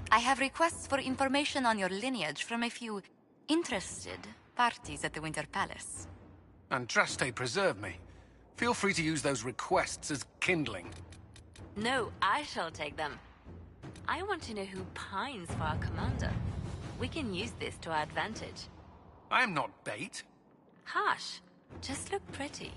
I have requests for information on your lineage from a few interested parties at the Winter Palace. Andraste preserve me. Feel free to use those requests as kindling. No, I shall take them. I want to know who pines for our commander. We can use this to our advantage. I am not bait. Hush. Just look pretty.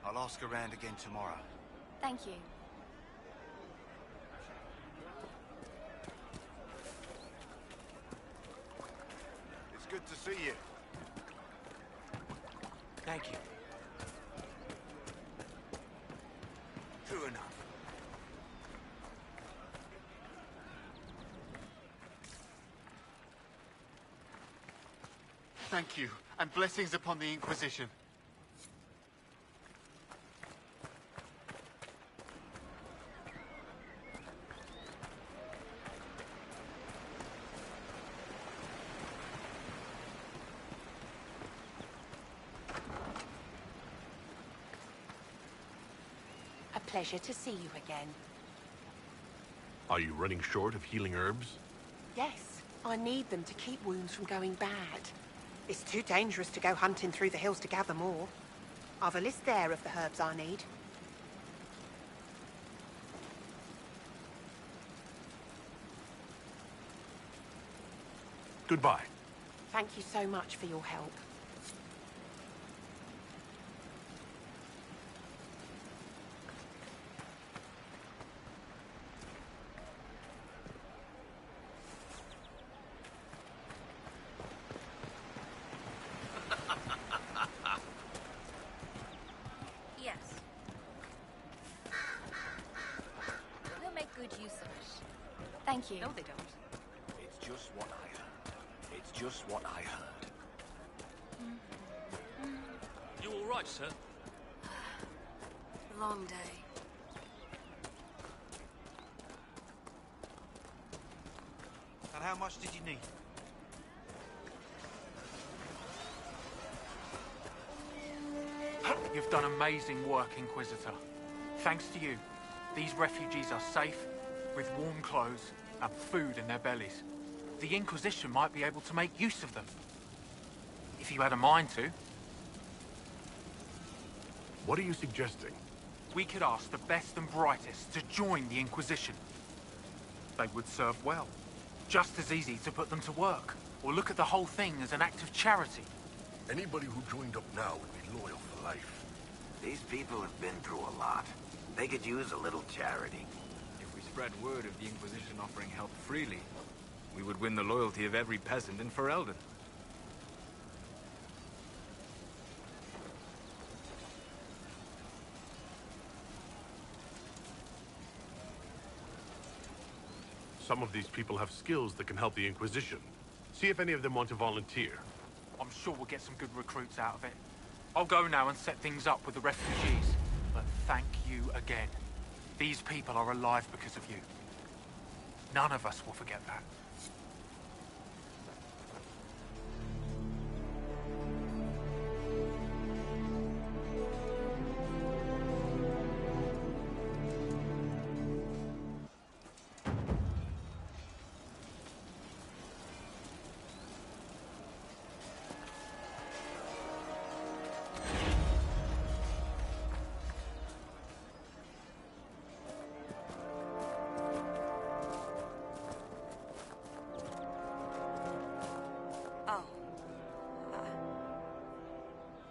I'll ask around again tomorrow. Thank you. It's good to see you. Thank you. True enough. Thank you, and blessings upon the Inquisition. A pleasure to see you again. Are you running short of healing herbs? Yes, I need them to keep wounds from going bad. It's too dangerous to go hunting through the hills to gather more. I've a list there of the herbs I need. Goodbye. Thank you so much for your help. Yes. We'll make good use of it. Thank you. No, they don't. It's just what I heard. It's just what I heard. You all right, sir? Long day. And how much did you need? You've done amazing work, Inquisitor. Thanks to you, these refugees are safe, with warm clothes and food in their bellies. The Inquisition might be able to make use of them. If you had a mind to. What are you suggesting? We could ask the best and brightest to join the Inquisition. They would serve well. Just as easy to put them to work, or look at the whole thing as an act of charity. Anybody who joined up now would be loyal for life. These people have been through a lot. They could use a little charity. If we spread word of the Inquisition offering help freely, We would win the loyalty of every peasant in Ferelden. Some of these people have skills that can help the Inquisition. See if any of them want to volunteer. I'm sure we'll get some good recruits out of it. I'll go now and set things up with the refugees. But thank you again. These people are alive because of you. None of us will forget that.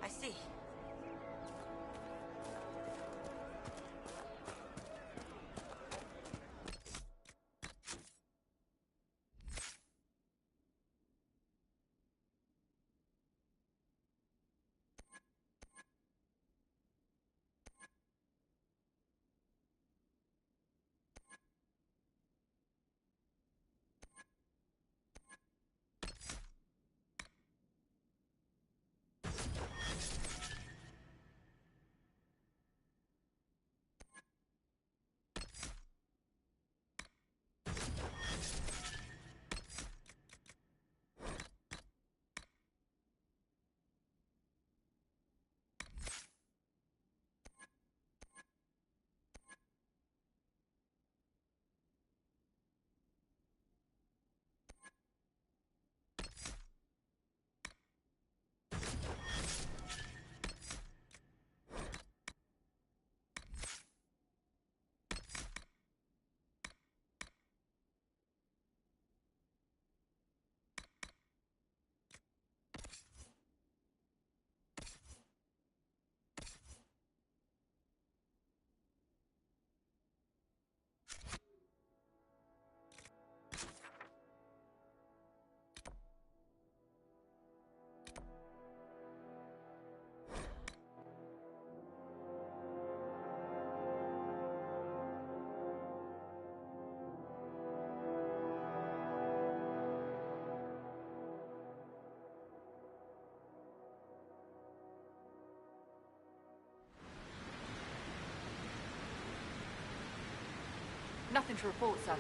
I see. Nothing to report, sir.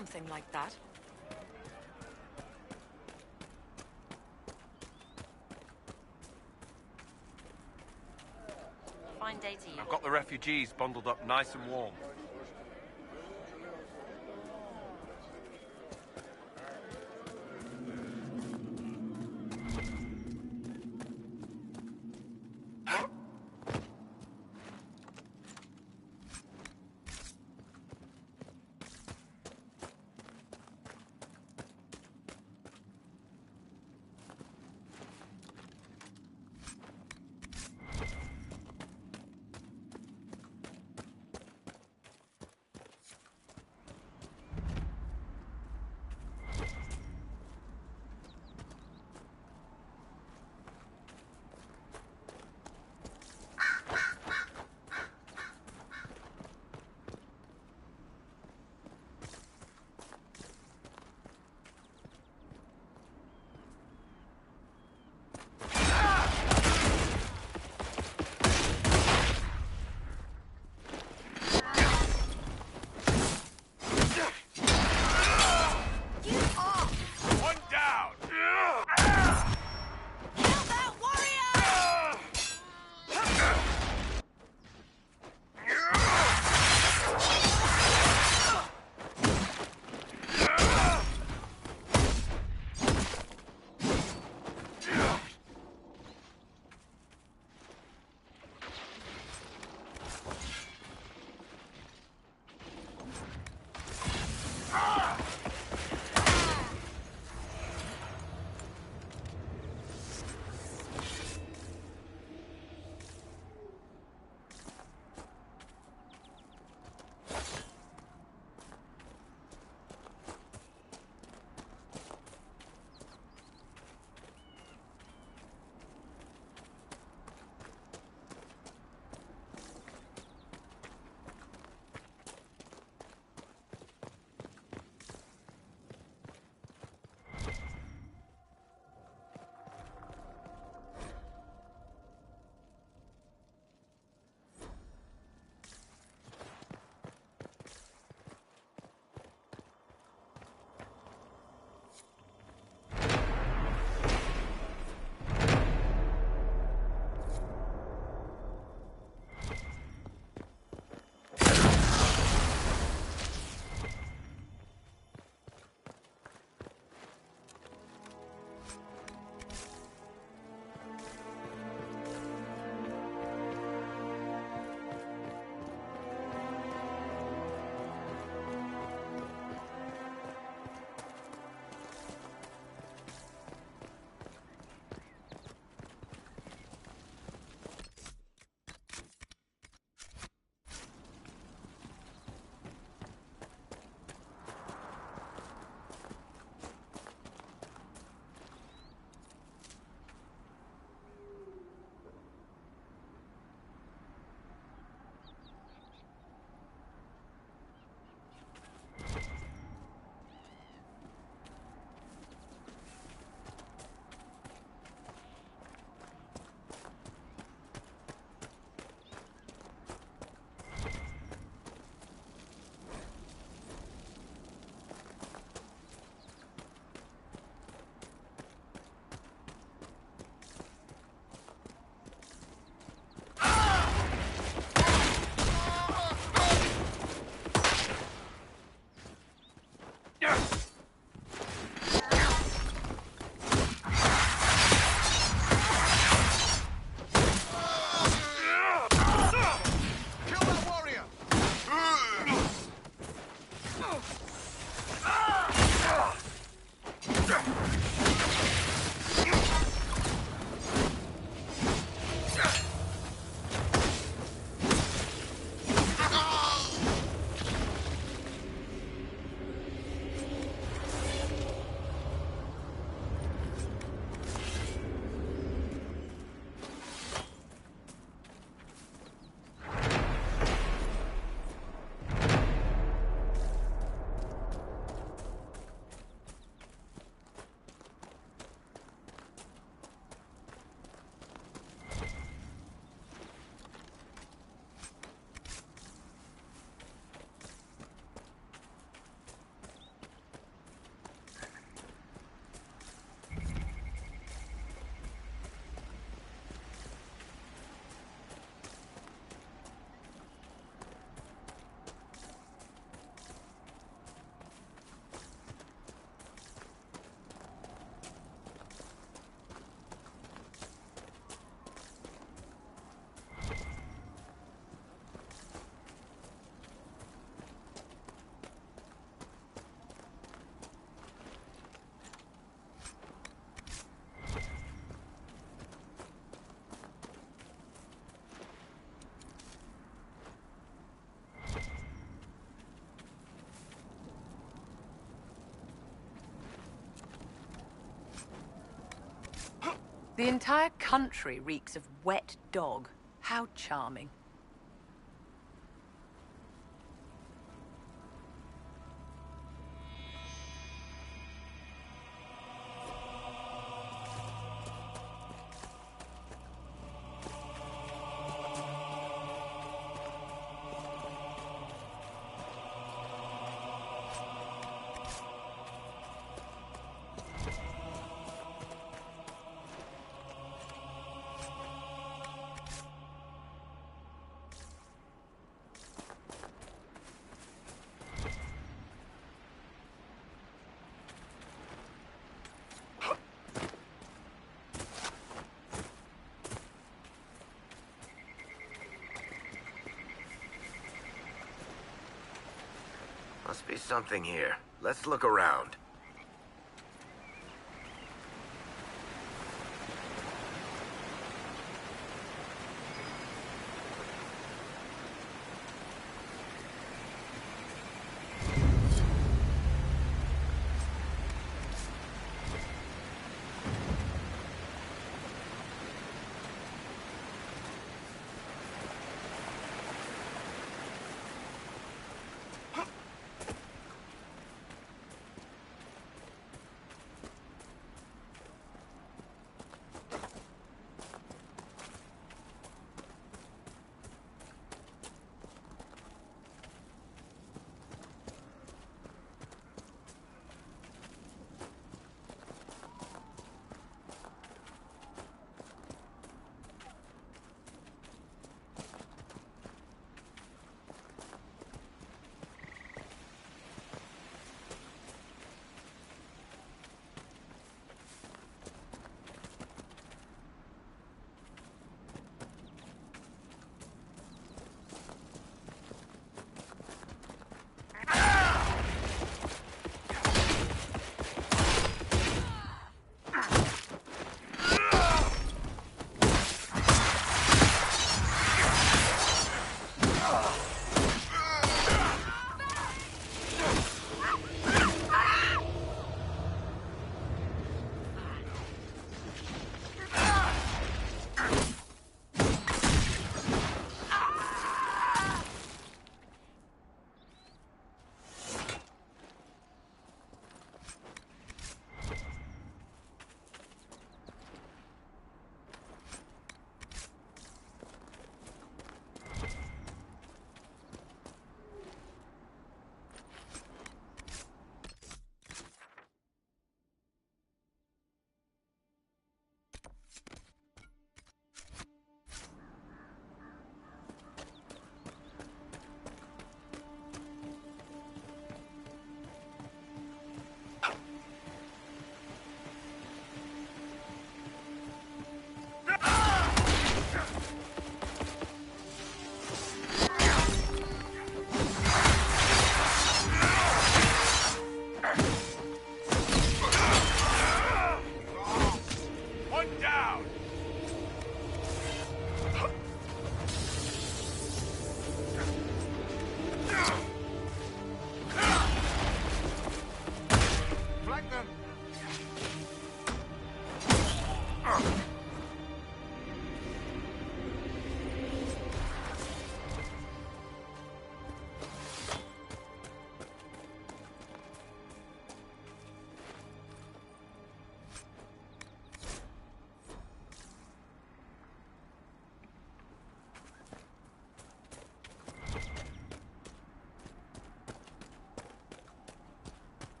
Something like that. Fine day to you. I've got the refugees bundled up nice and warm. The entire country reeks of wet dog. How charming. Must be something here. Let's look around.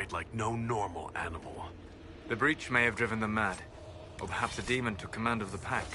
fight like no normal animal. The breach may have driven them mad. Or perhaps a demon took command of the pack.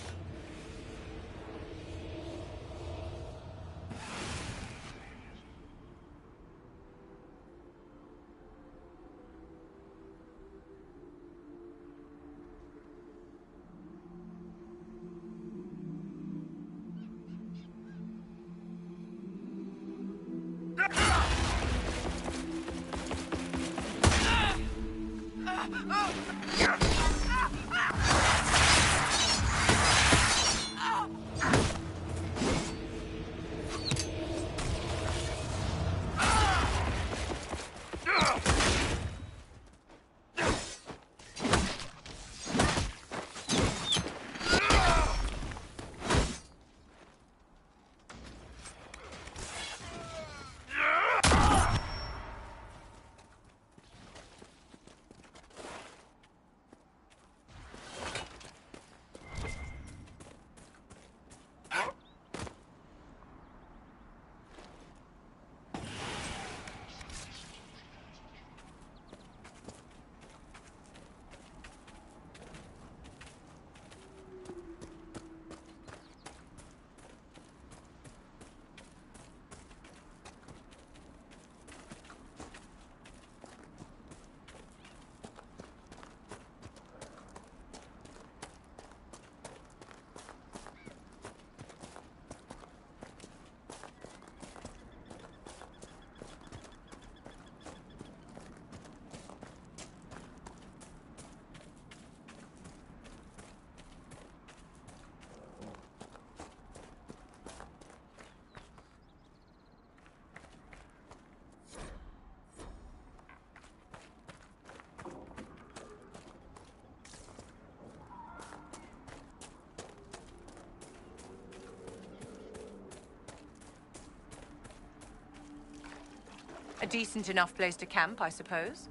A decent enough place to camp, I suppose.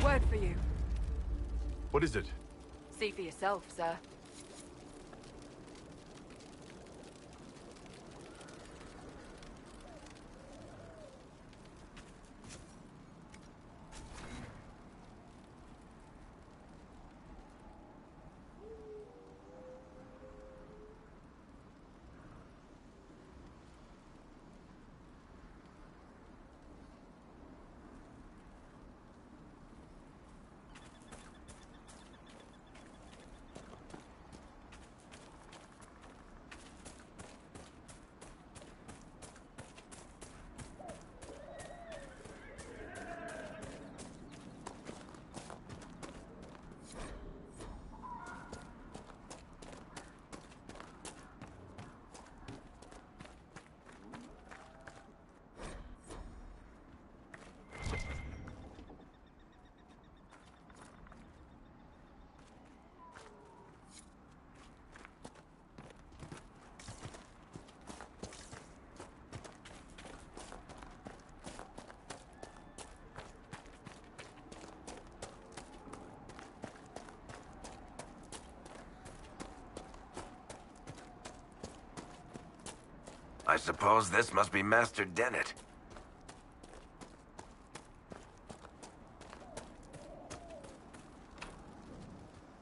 Word for you. What is it? See for yourself, sir. I suppose this must be Master Dennett.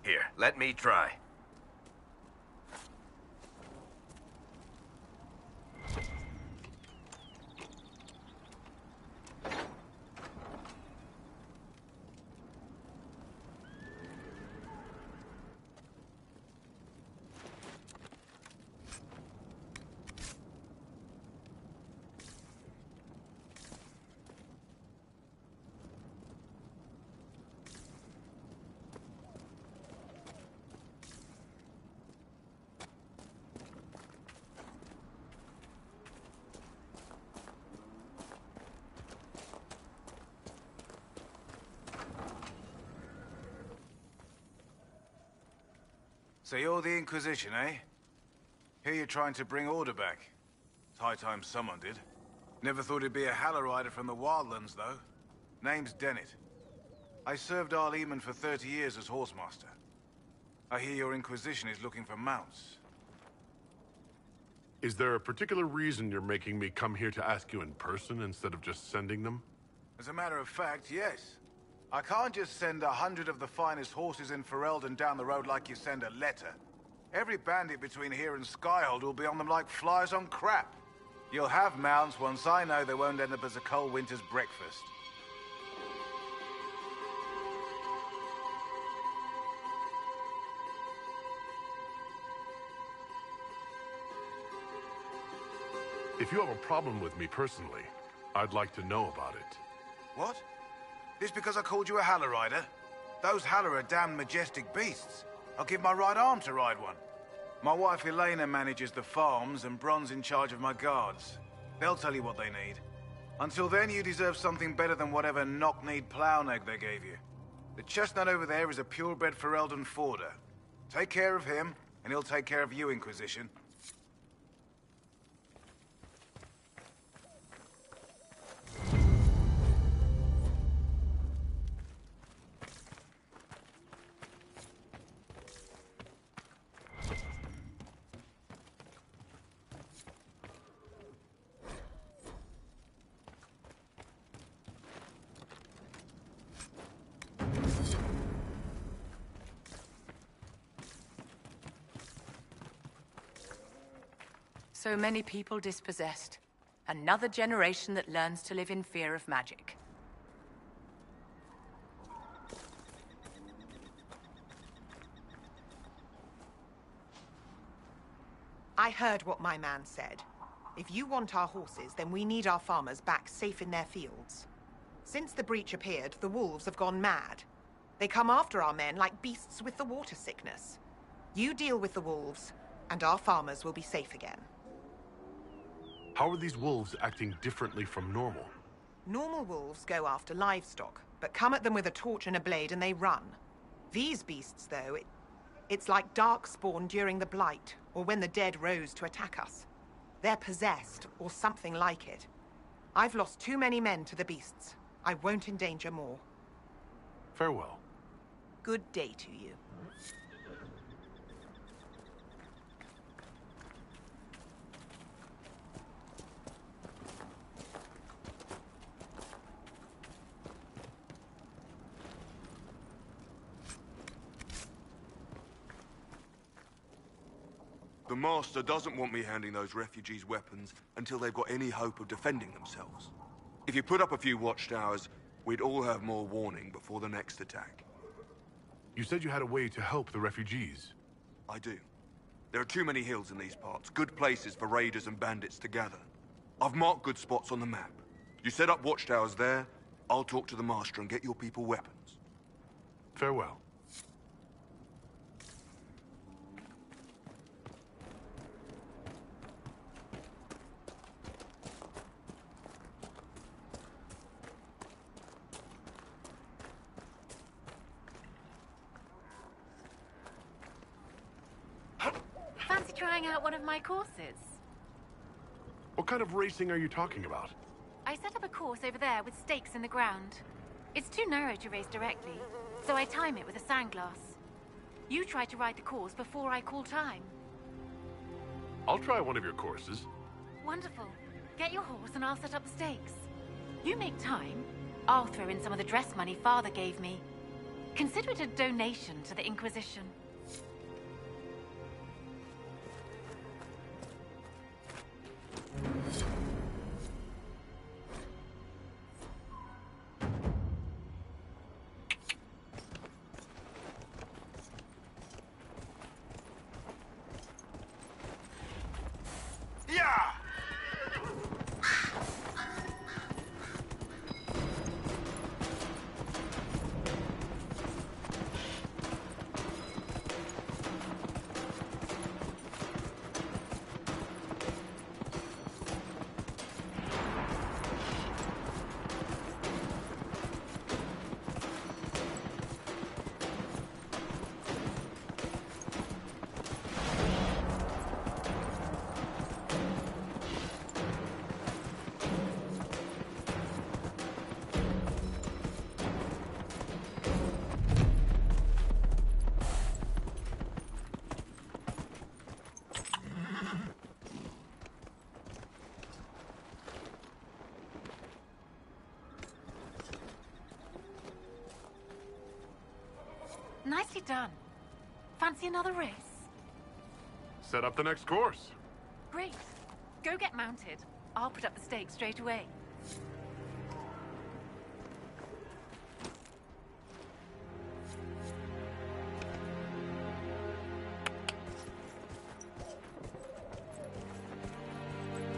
Here, let me try. So you're the Inquisition, eh? Hear you're trying to bring order back. It's high time someone did. Never thought it'd be a Hallow-Rider from the Wildlands, though. Name's Dennett. I served Arleman for 30 years as horsemaster. I hear your Inquisition is looking for mounts. Is there a particular reason you're making me come here to ask you in person instead of just sending them? As a matter of fact, yes. I can't just send 100 of the finest horses in Ferelden down the road like you send a letter. Every bandit between here and Skyhold will be on them like flies on crap. You'll have mounts once I know they won't end up as a cold winter's breakfast. If you have a problem with me personally, I'd like to know about it. What? This because I called you a Hallow-Rider? Those Hallow are damn majestic beasts. I'll give my right arm to ride one. My wife Elena manages the farms and Bron's in charge of my guards. They'll tell you what they need. Until then, you deserve something better than whatever knock-kneed plow-neg they gave you. The chestnut over there is a purebred Ferelden forder. Take care of him, and he'll take care of you, Inquisition. So many people dispossessed. Another generation that learns to live in fear of magic. I heard what my man said. If you want our horses, then we need our farmers back safe in their fields. Since the breach appeared, the wolves have gone mad. They come after our men like beasts with the water sickness. You deal with the wolves, and our farmers will be safe again. How are these wolves acting differently from normal? Normal wolves go after livestock, but come at them with a torch and a blade and they run. These beasts, though, it's like darkspawn during the Blight, or when the dead rose to attack us. They're possessed, or something like it. I've lost too many men to the beasts. I won't endanger more. Farewell. Good day to you. The Master doesn't want me handing those refugees weapons until they've got any hope of defending themselves. If you put up a few watchtowers, we'd all have more warning before the next attack. You said you had a way to help the refugees. I do. There are too many hills in these parts, good places for raiders and bandits to gather. I've marked good spots on the map. You set up watchtowers there, I'll talk to the Master and get your people weapons. Farewell. Fancy trying out one of my courses? What kind of racing are you talking about? I set up a course over there with stakes in the ground. It's too narrow to race directly, so I time it with a sandglass. You try to ride the course before I call time. I'll try one of your courses. Wonderful. Get your horse and I'll set up the stakes. You make time, I'll throw in some of the dress money Father gave me. Consider it a donation to the Inquisition. Nicely done. Fancy another race? Set up the next course. Great. Go get mounted. I'll put up the stakes straight away.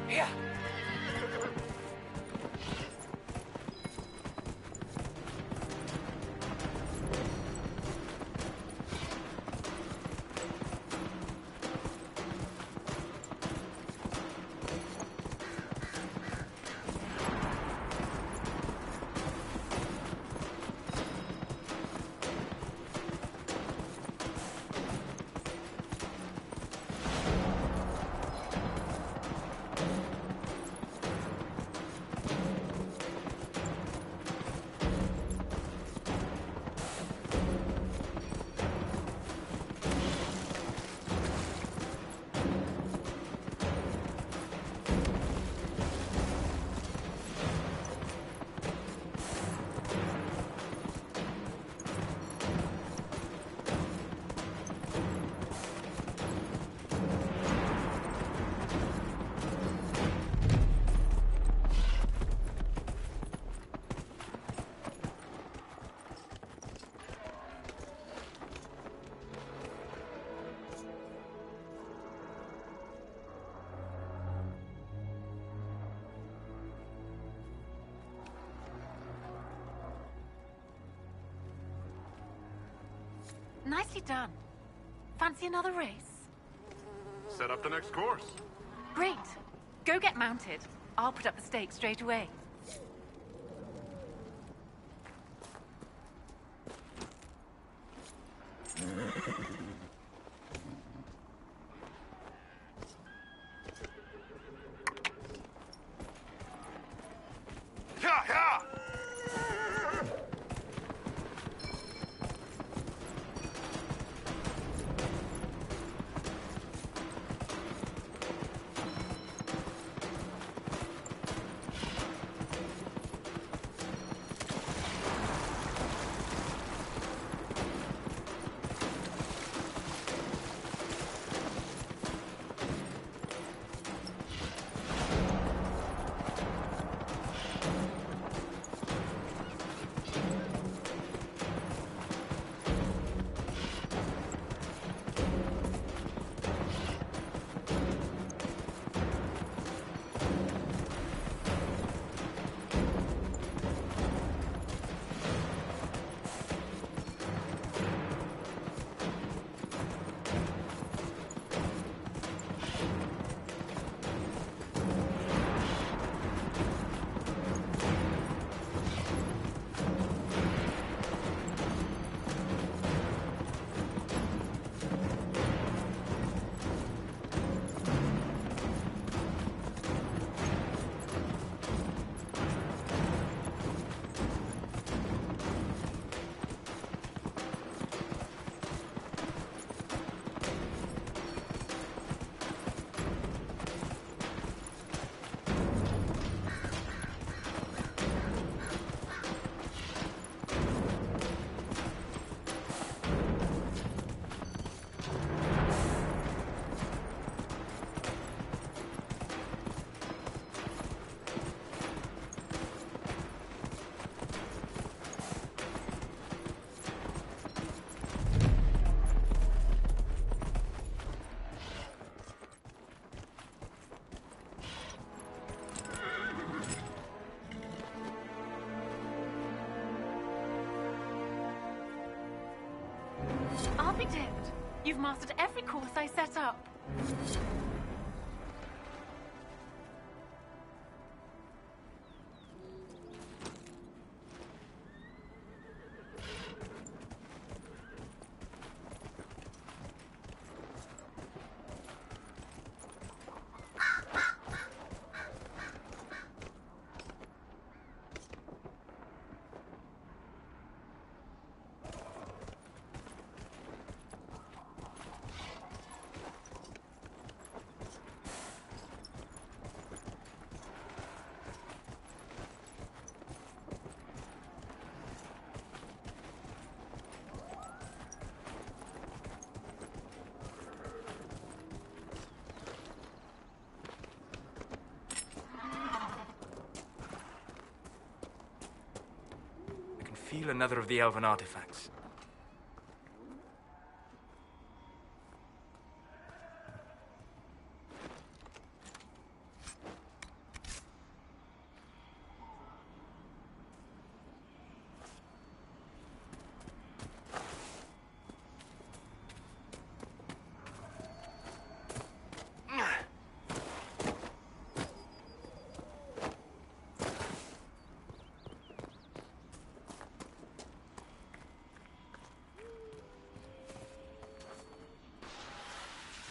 Here. Nicely done. Fancy another race? Set up the next course. Great. Go get mounted. I'll put up the stakes straight away. Yeah, yeah! I'll be damned. You've mastered every course I set up. Steal another of the elven artifacts.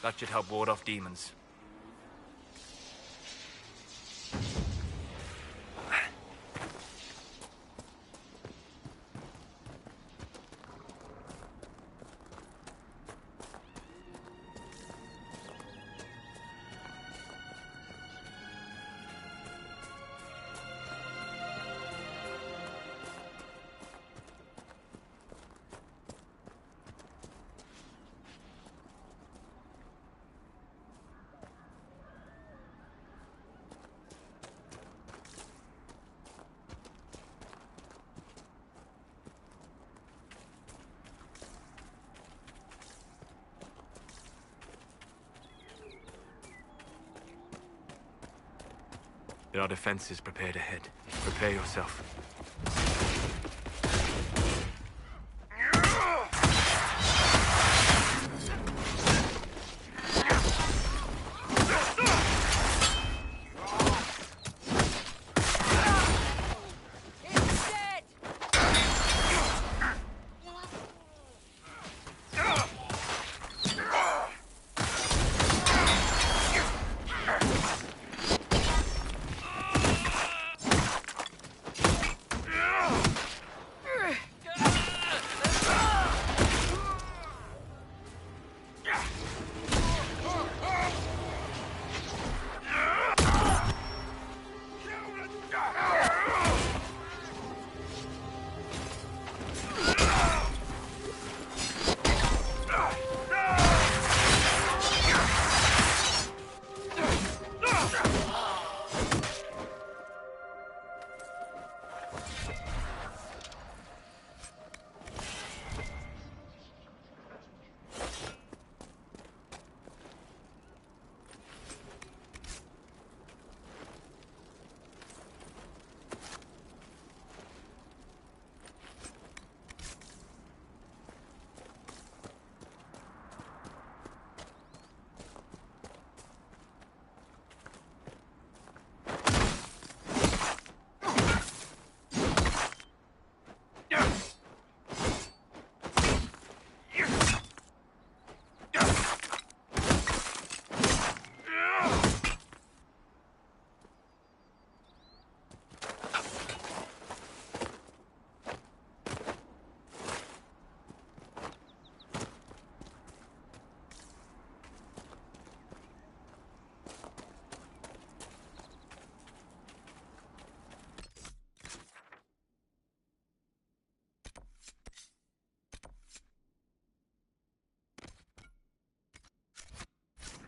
That should help ward off demons. There are defenses prepared ahead. Prepare yourself.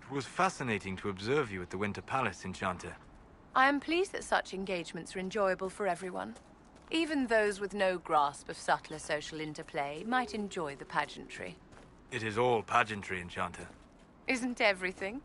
It was fascinating to observe you at the Winter Palace, Enchanter. I am pleased that such engagements are enjoyable for everyone. Even those with no grasp of subtler social interplay might enjoy the pageantry. It is all pageantry, Enchanter. Isn't everything?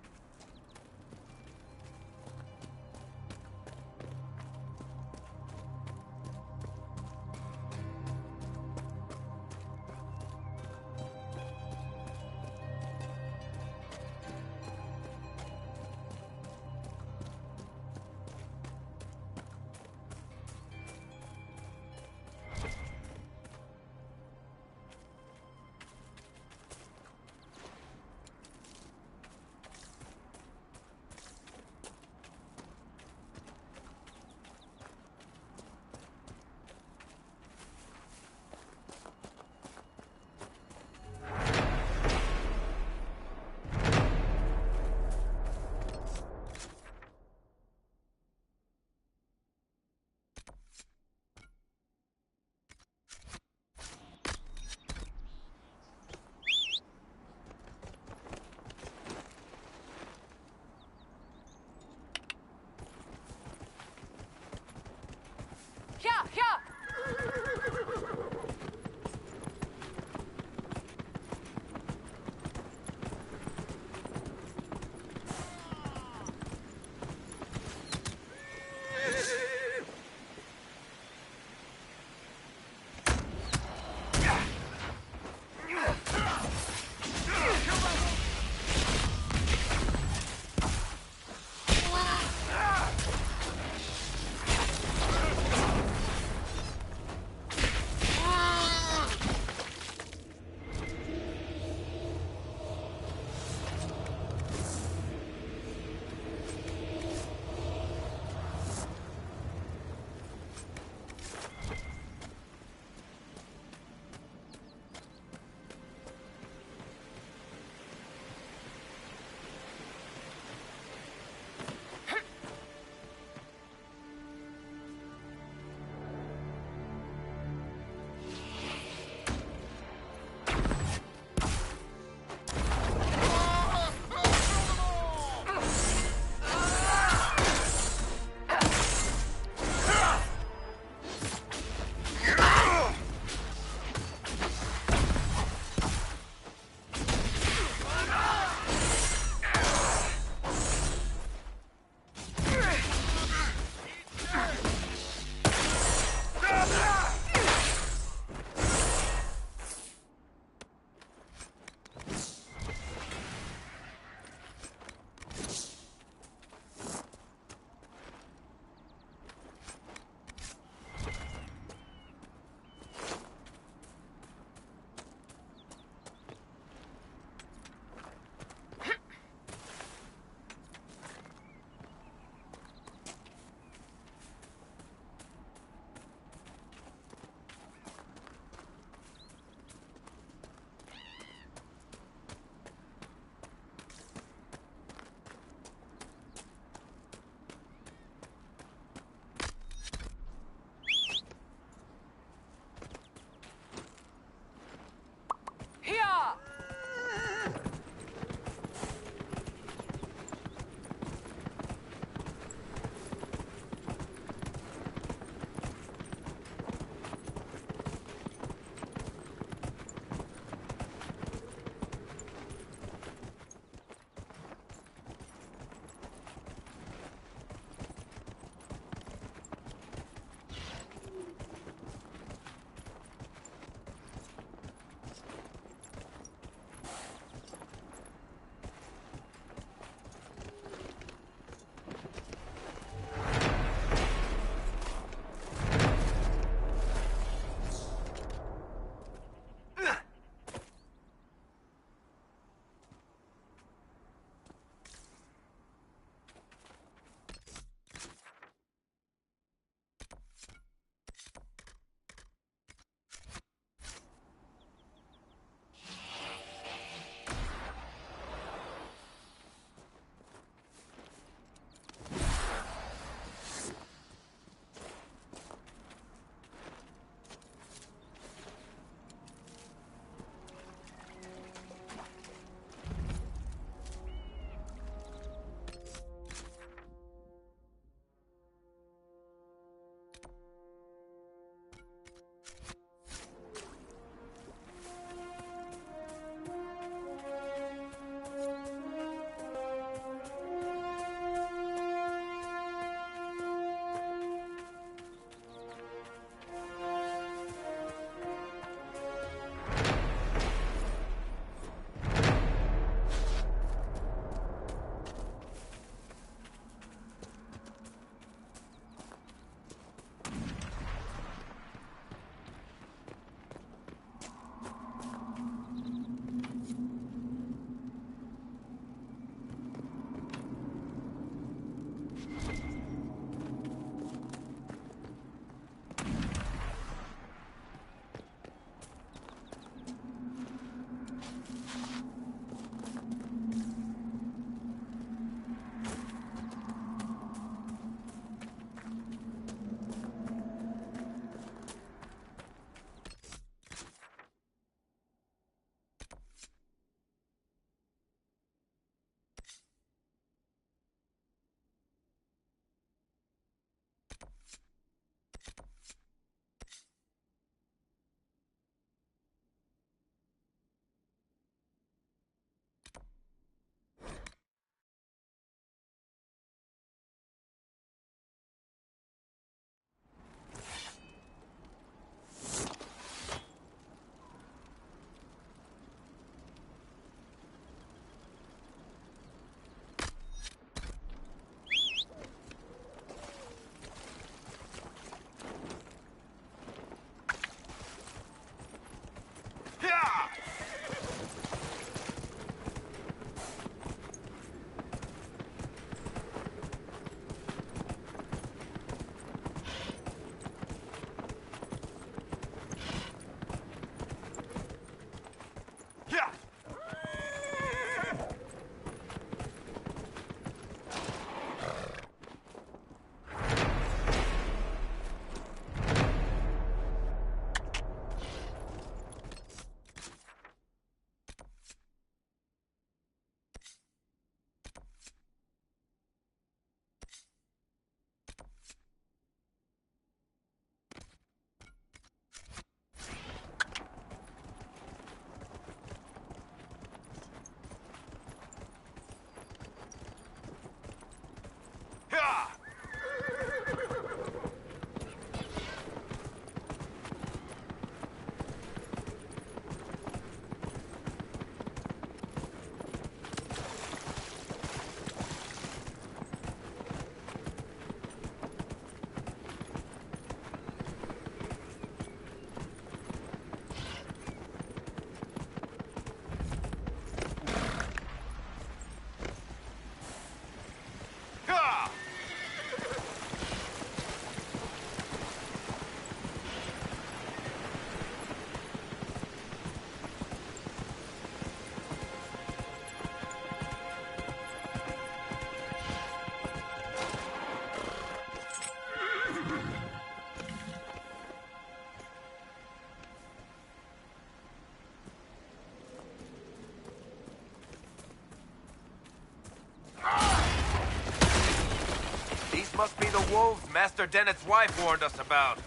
must be the wolves Master Dennett's wife warned us about.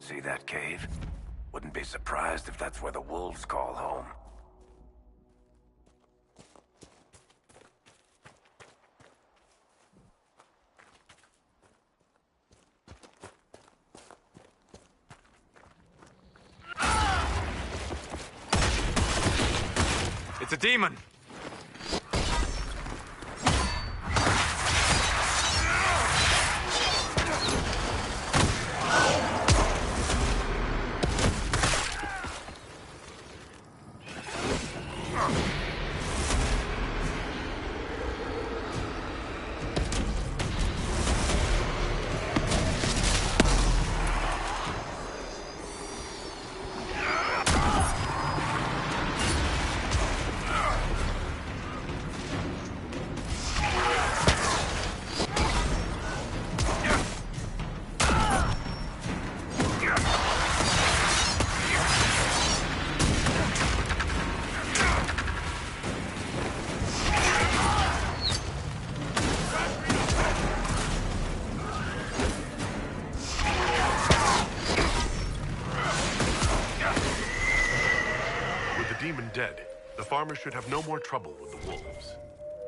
See that cave? Wouldn't be surprised if that's where the wolves call home. It's a demon! Dead, the farmer should have no more trouble with the wolves.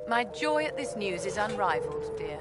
My joy at this news is unrivaled, dear.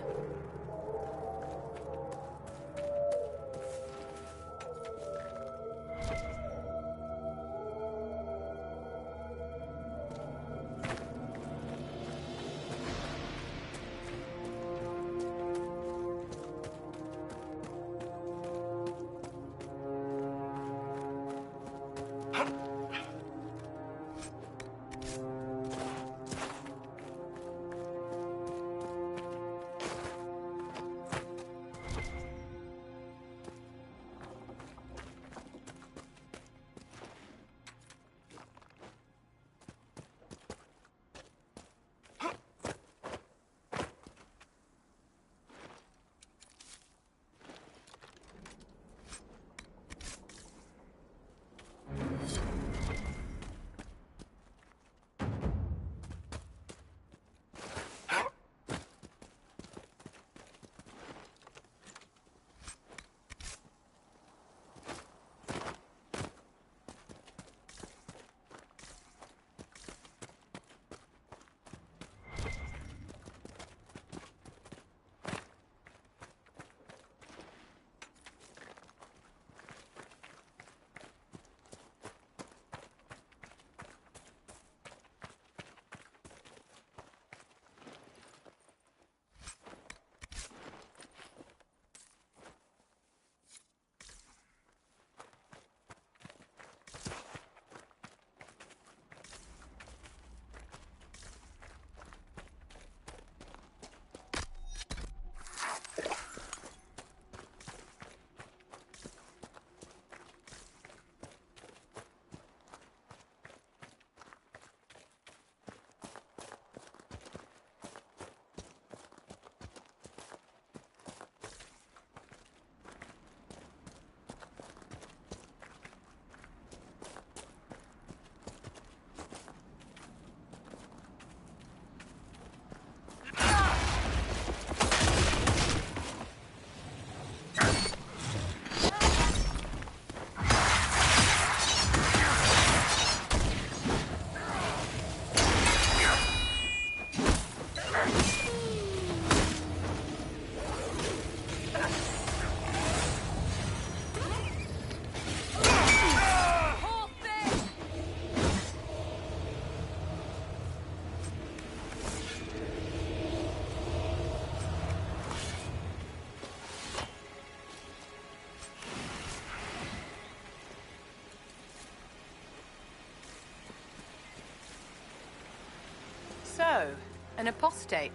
An apostate?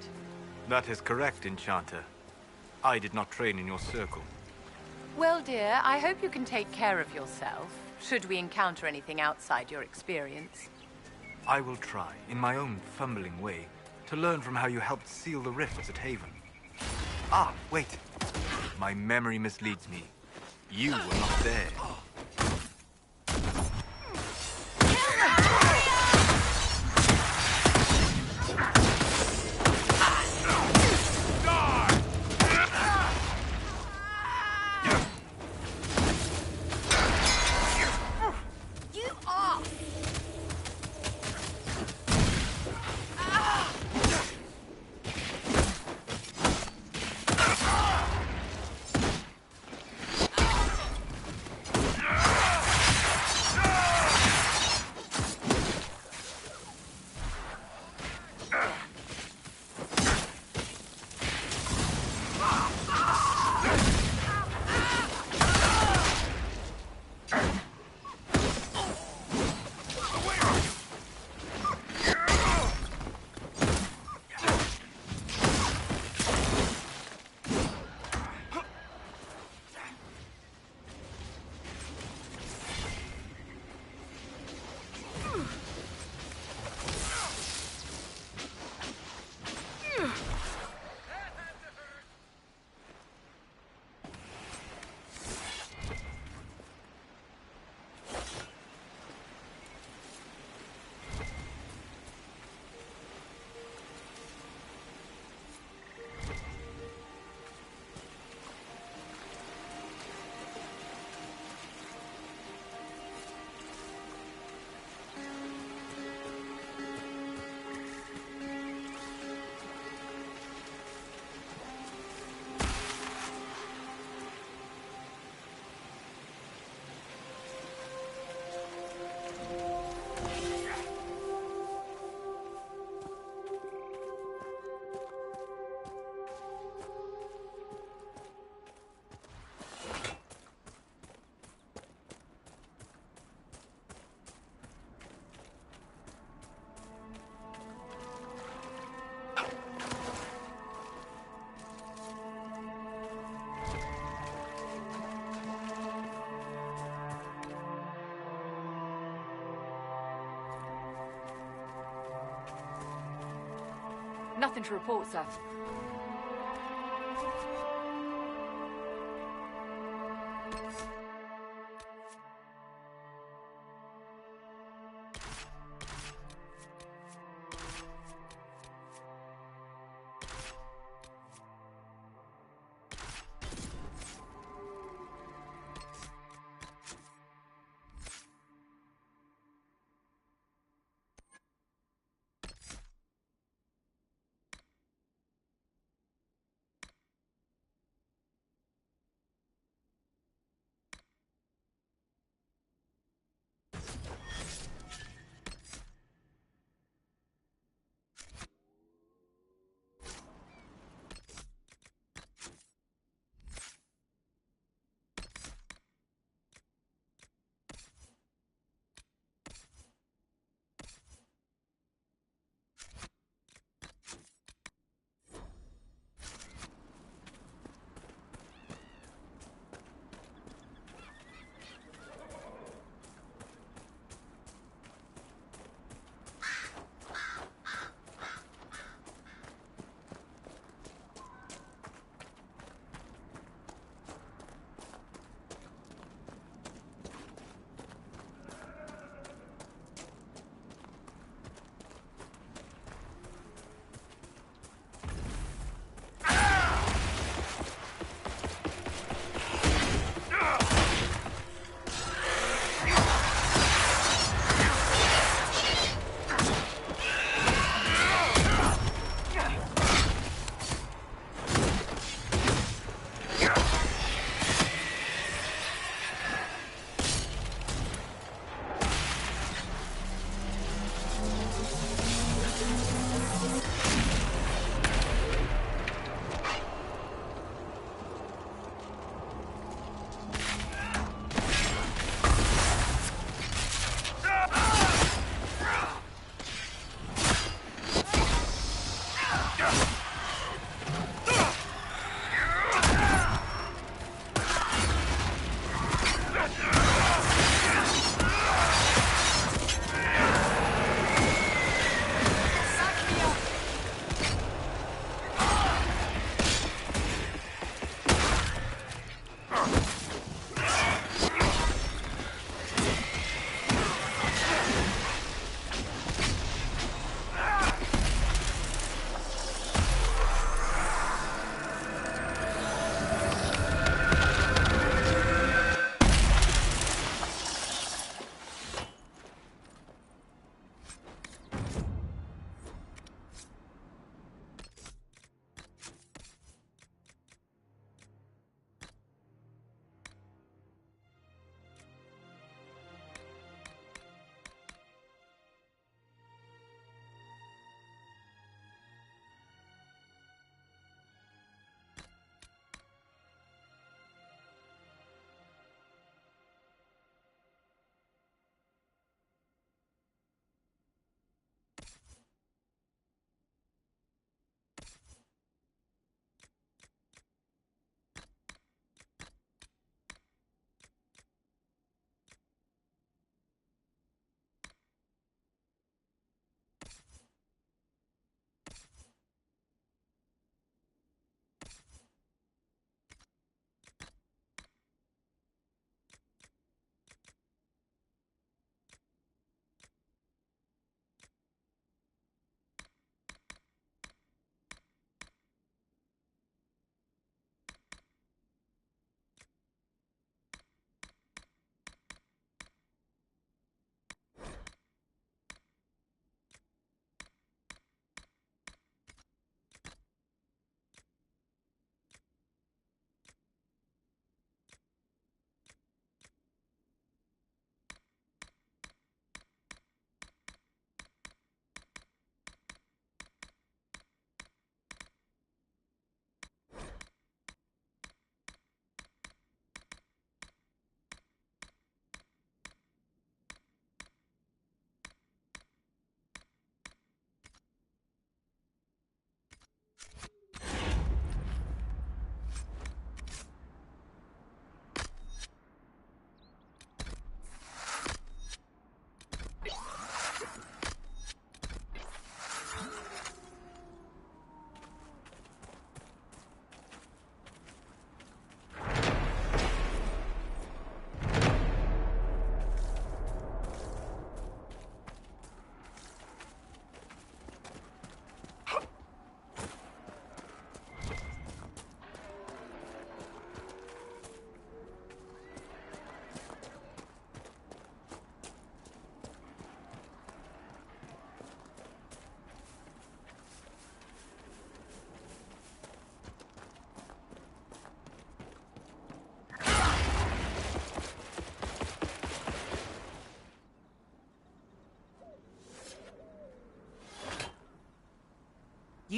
That is correct, Enchanter. I did not train in your circle. Well, dear, I hope you can take care of yourself, should we encounter anything outside your experience. I will try, in my own fumbling way, to learn from how you helped seal the rifts at Haven. Ah, wait. My memory misleads me. You were not there. Nothing to report, sir.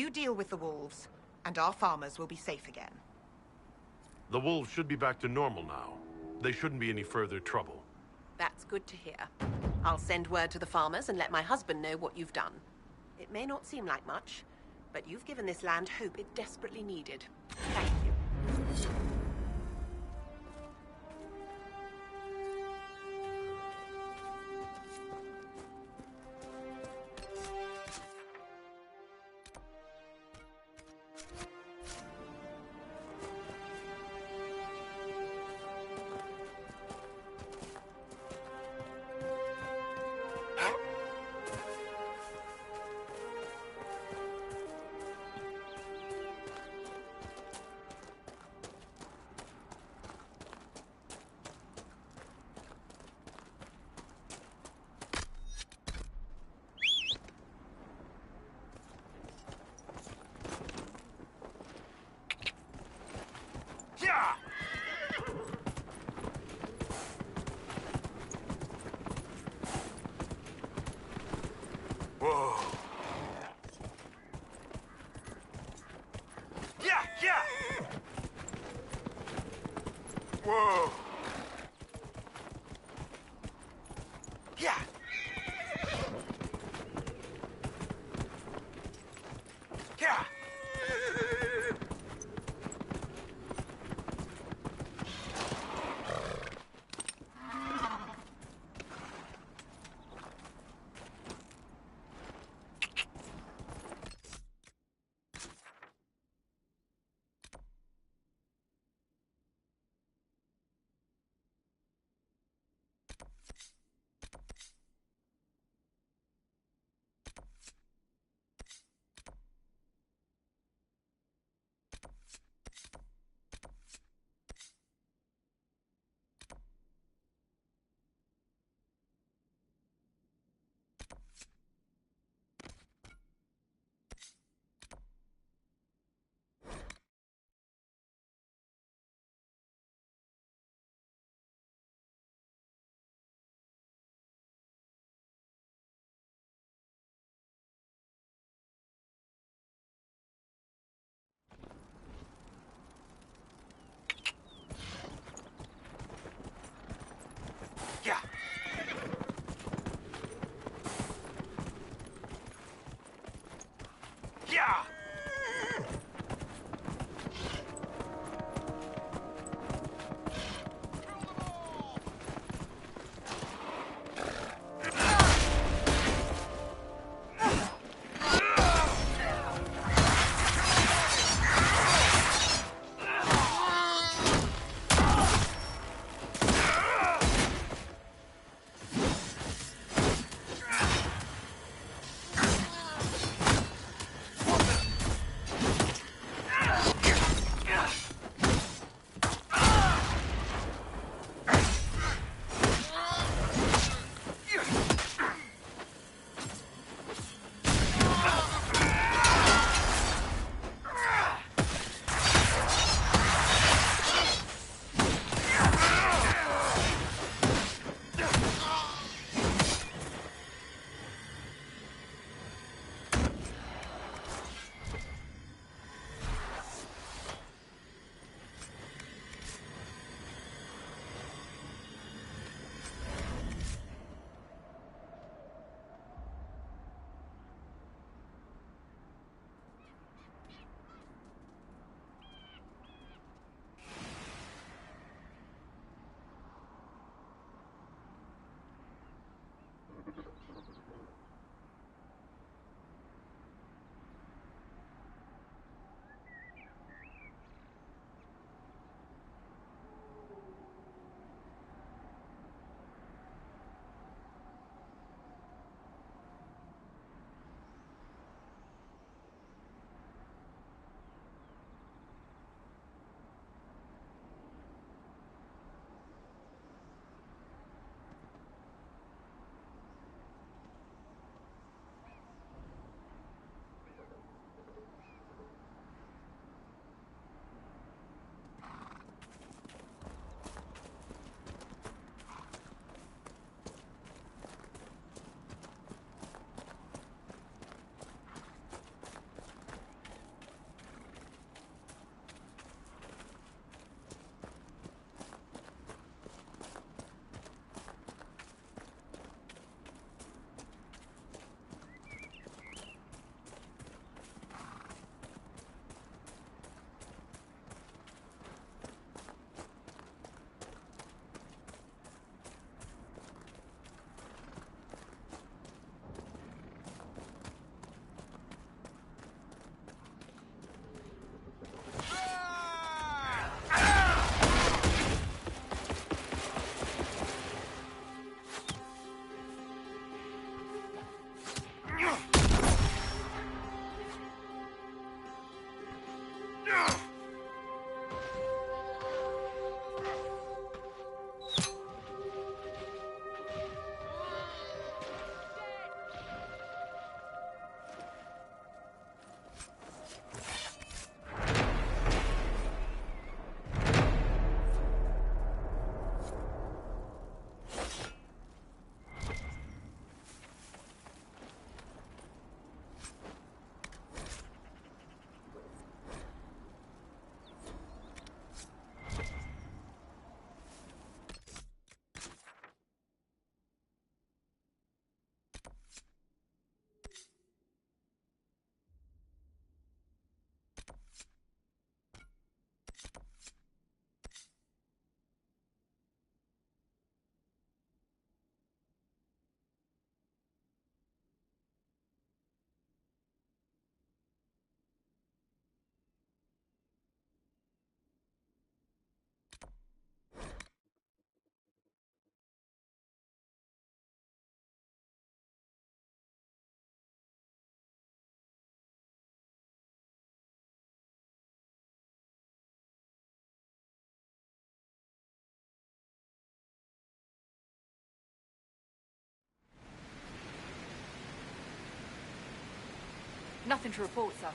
You deal with the wolves, and our farmers will be safe again. The wolves should be back to normal now. They shouldn't be any further trouble. That's good to hear. I'll send word to the farmers and let my husband know what you've done. It may not seem like much, but you've given this land hope it desperately needed. Thank you. Whoa. Yeah, yeah. Whoa. Yeah. Yeah. Nothing to report, sir.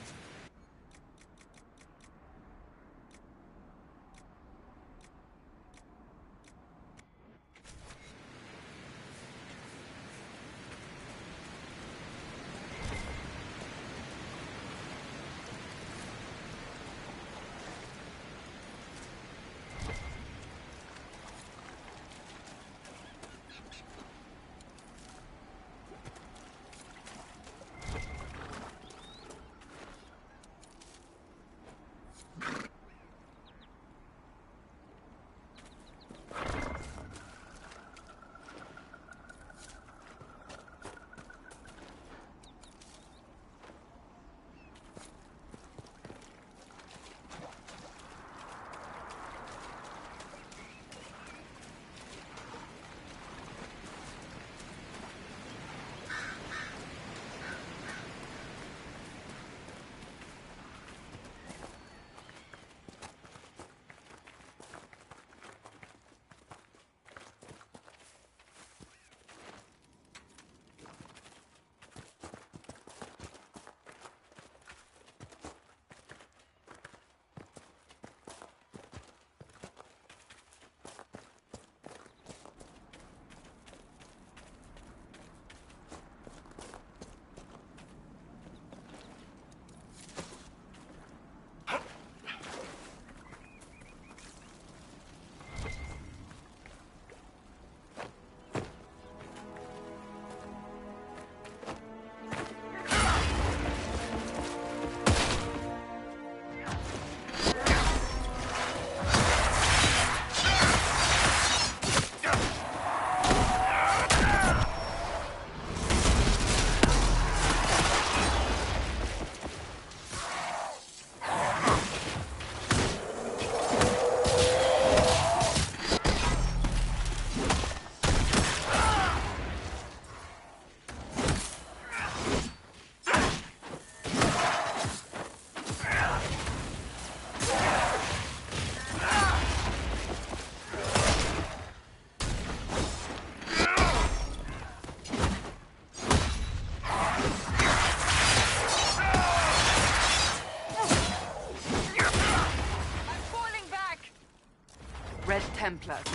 Red Templars.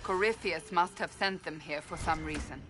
Corypheus must have sent them here for some reason.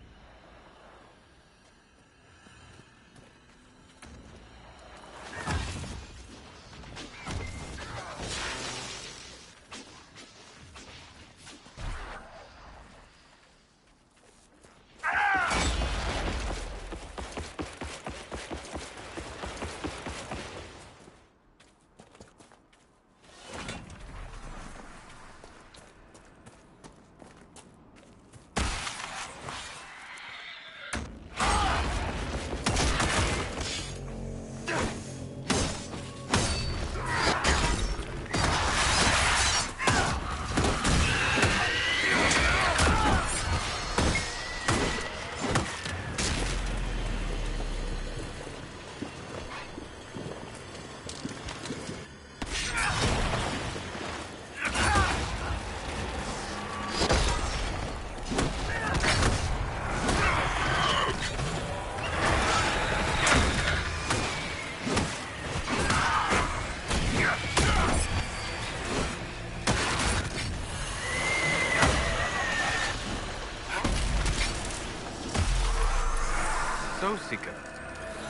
So, Seeker,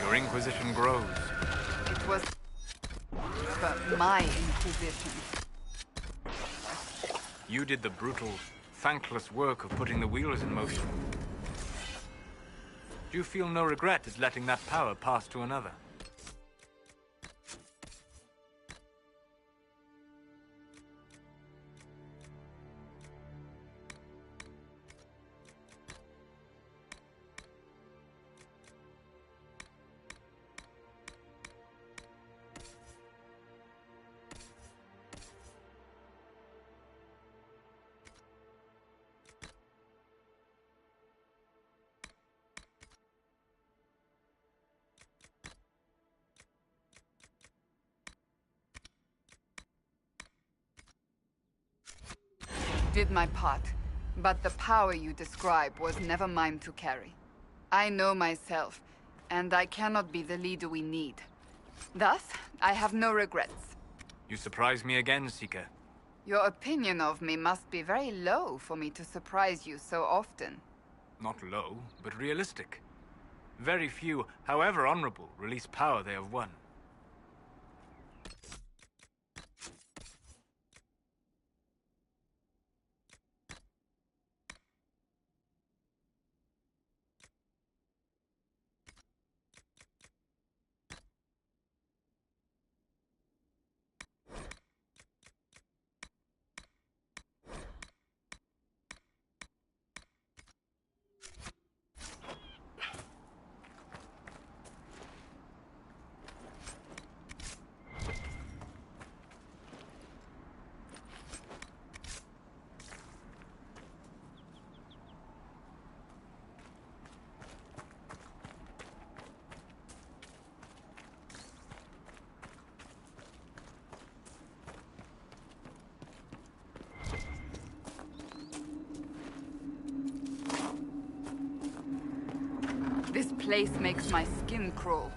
your Inquisition grows. It was but my Inquisition. You did the brutal, thankless work of putting the wheels in motion. Do you feel no regret at letting that power pass to another? Did my part, but the power you describe was never mine to carry. I know myself, and I cannot be the leader we need. Thus, I have no regrets. You surprise me again, Seeker. Your opinion of me must be very low for me to surprise you so often. Not low, but realistic. Very few, however honorable, release power they have won. This place makes my skin crawl.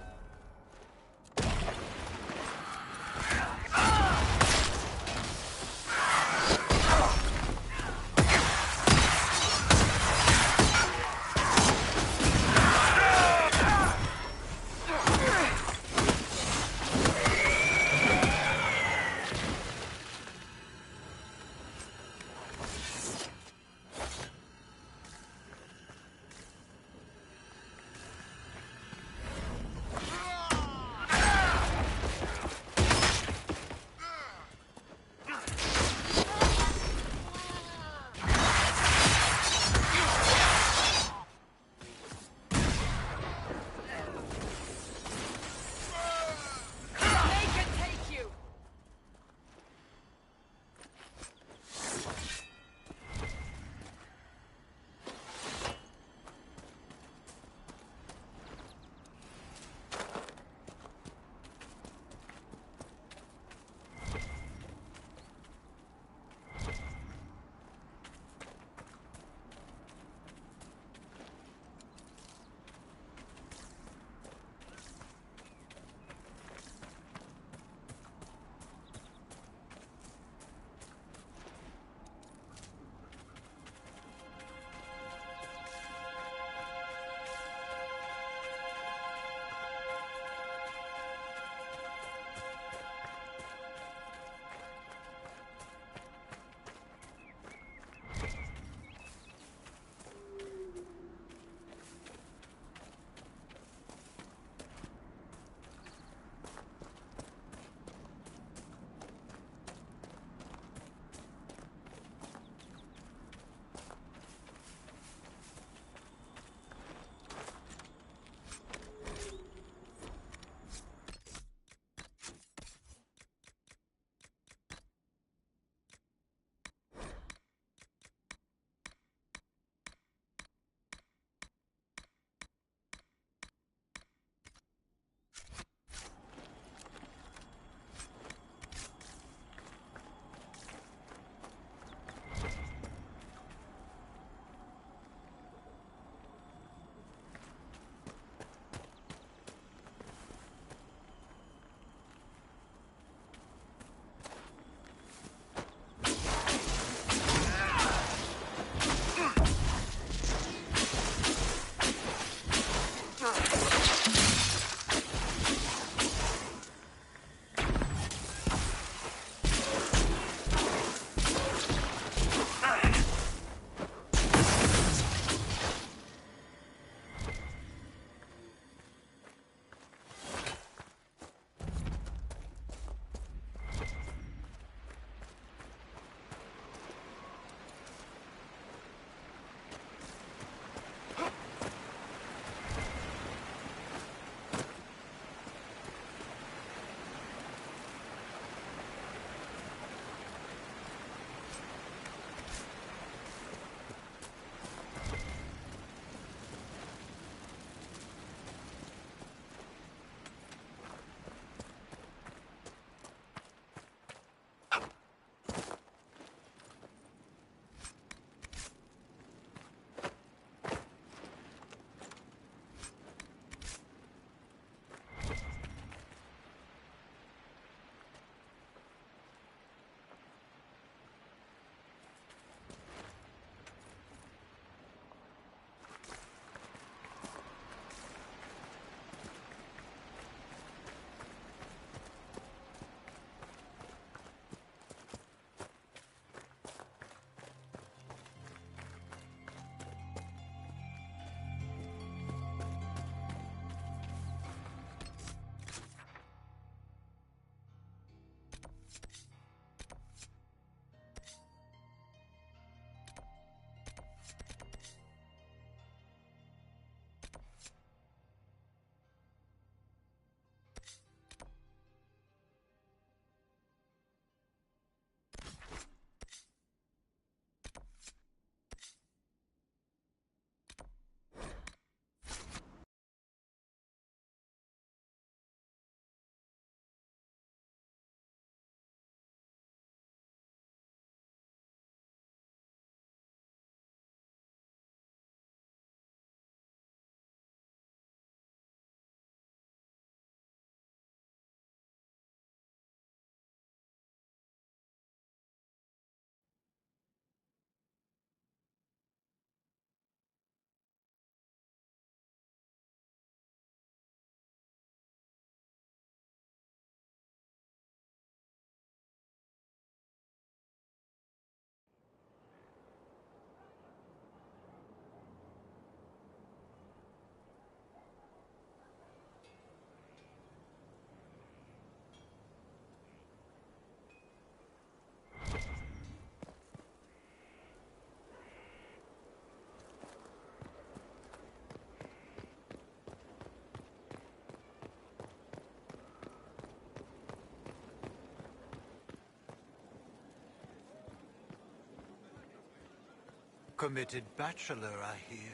committed bachelor, I hear.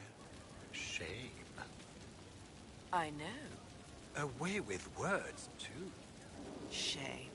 Shame. I know. A way with words, too. Shame.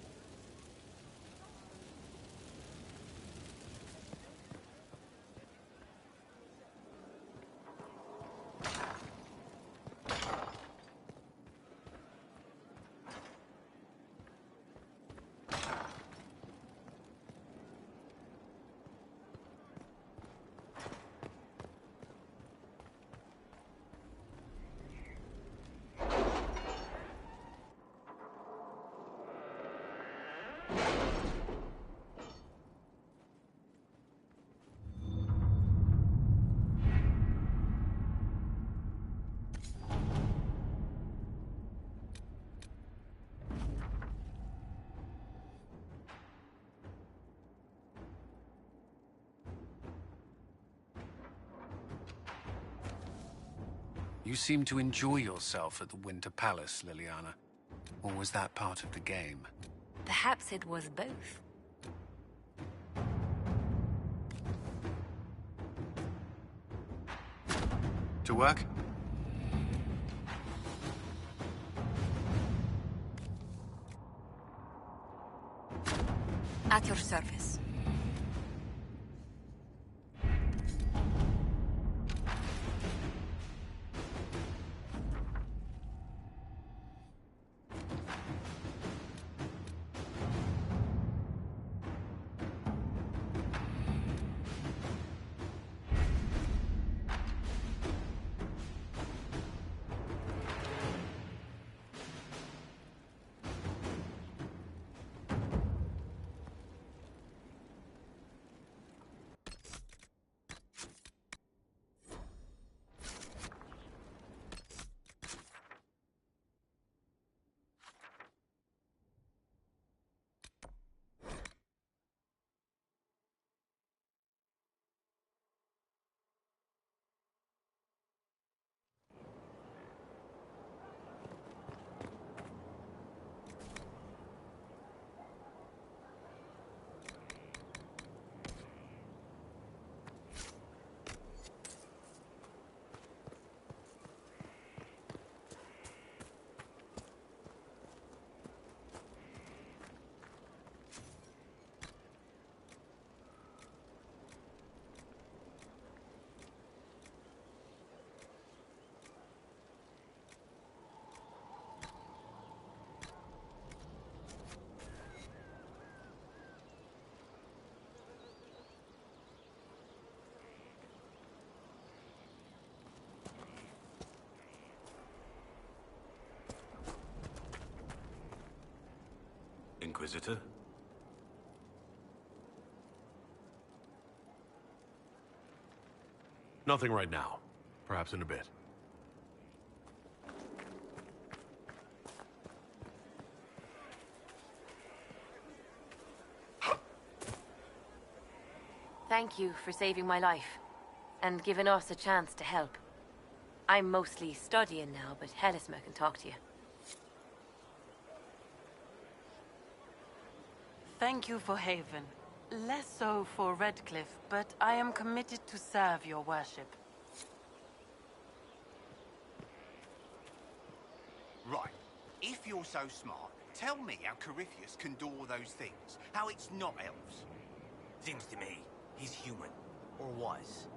You seem to enjoy yourself at the Winter Palace, Liliana. Or was that part of the game? Perhaps it was both. To work? At your service. Inquisitor? Nothing right now. Perhaps in a bit. Thank you for saving my life, and giving us a chance to help. I'm mostly studying now, but Helisma can talk to you. Thank you for Haven. Less so for Redcliffe, but I am committed to serve your worship. Right. If you're so smart, tell me how Corypheus can do all those things. How it's not elves. Seems to me, he's human. Or was.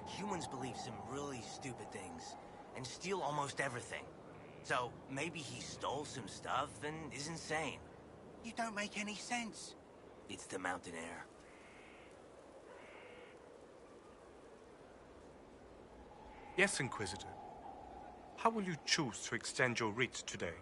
Humans believe some really stupid things, and steal almost everything. So, maybe he stole some stuff and is insane. You don't make any sense. It's the mountain air. Yes, Inquisitor. How will you choose to extend your reach today?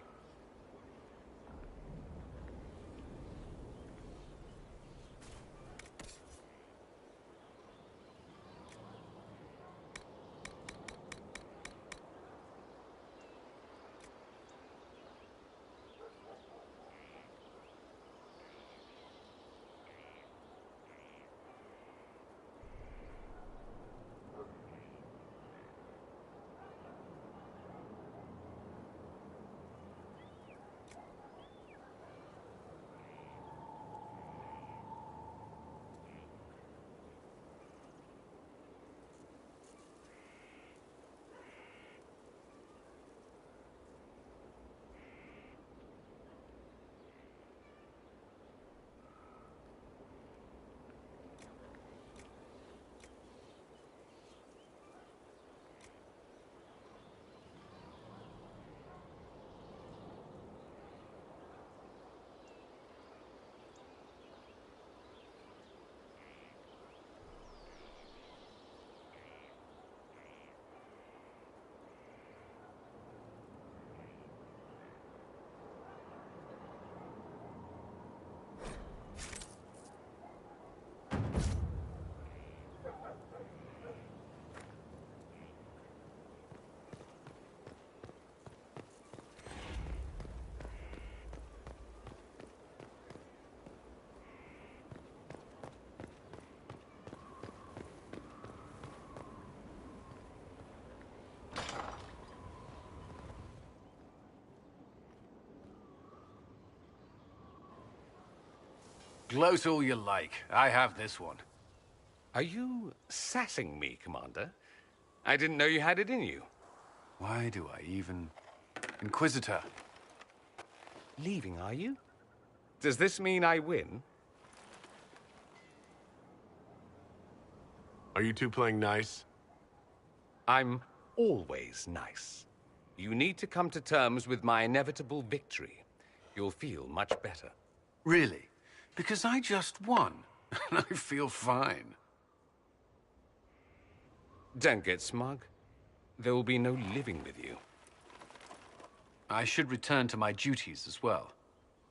Gloat all you like. I have this one. Are you sassing me, Commander? I didn't know you had it in you. Why do I even... Inquisitor. Leaving, are you? Does this mean I win? Are you two playing nice? I'm always nice. You need to come to terms with my inevitable victory. You'll feel much better. Really? Because I just won, and I feel fine. Don't get smug. There will be no living with you. I should return to my duties as well.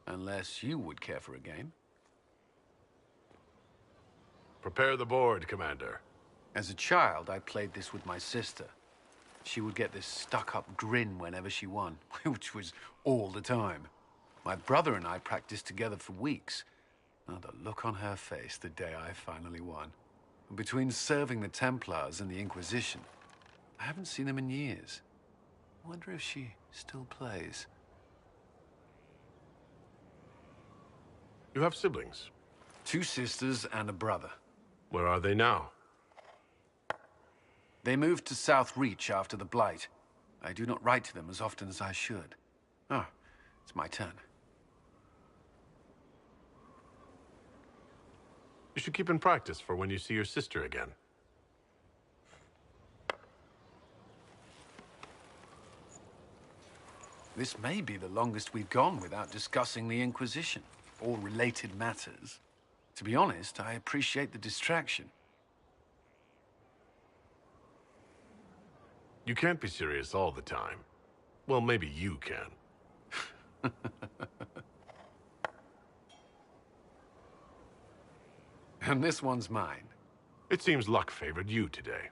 Unless you would care for a game. Prepare the board, Commander. As a child, I played this with my sister. She would get this stuck-up grin whenever she won, which was all the time. My brother and I practiced together for weeks. Oh, the look on her face the day I finally won. Between serving the Templars and the Inquisition, I haven't seen them in years. I wonder if she still plays. You have siblings? 2 sisters and a brother. Where are they now? They moved to South Reach after the Blight. I do not write to them as often as I should. Oh, it's my turn. You should keep in practice for when you see your sister again. This may be the longest we've gone without discussing the Inquisition, or related matters. To be honest, I appreciate the distraction. You can't be serious all the time. Well, maybe you can. And this one's mine. It seems luck favored you today.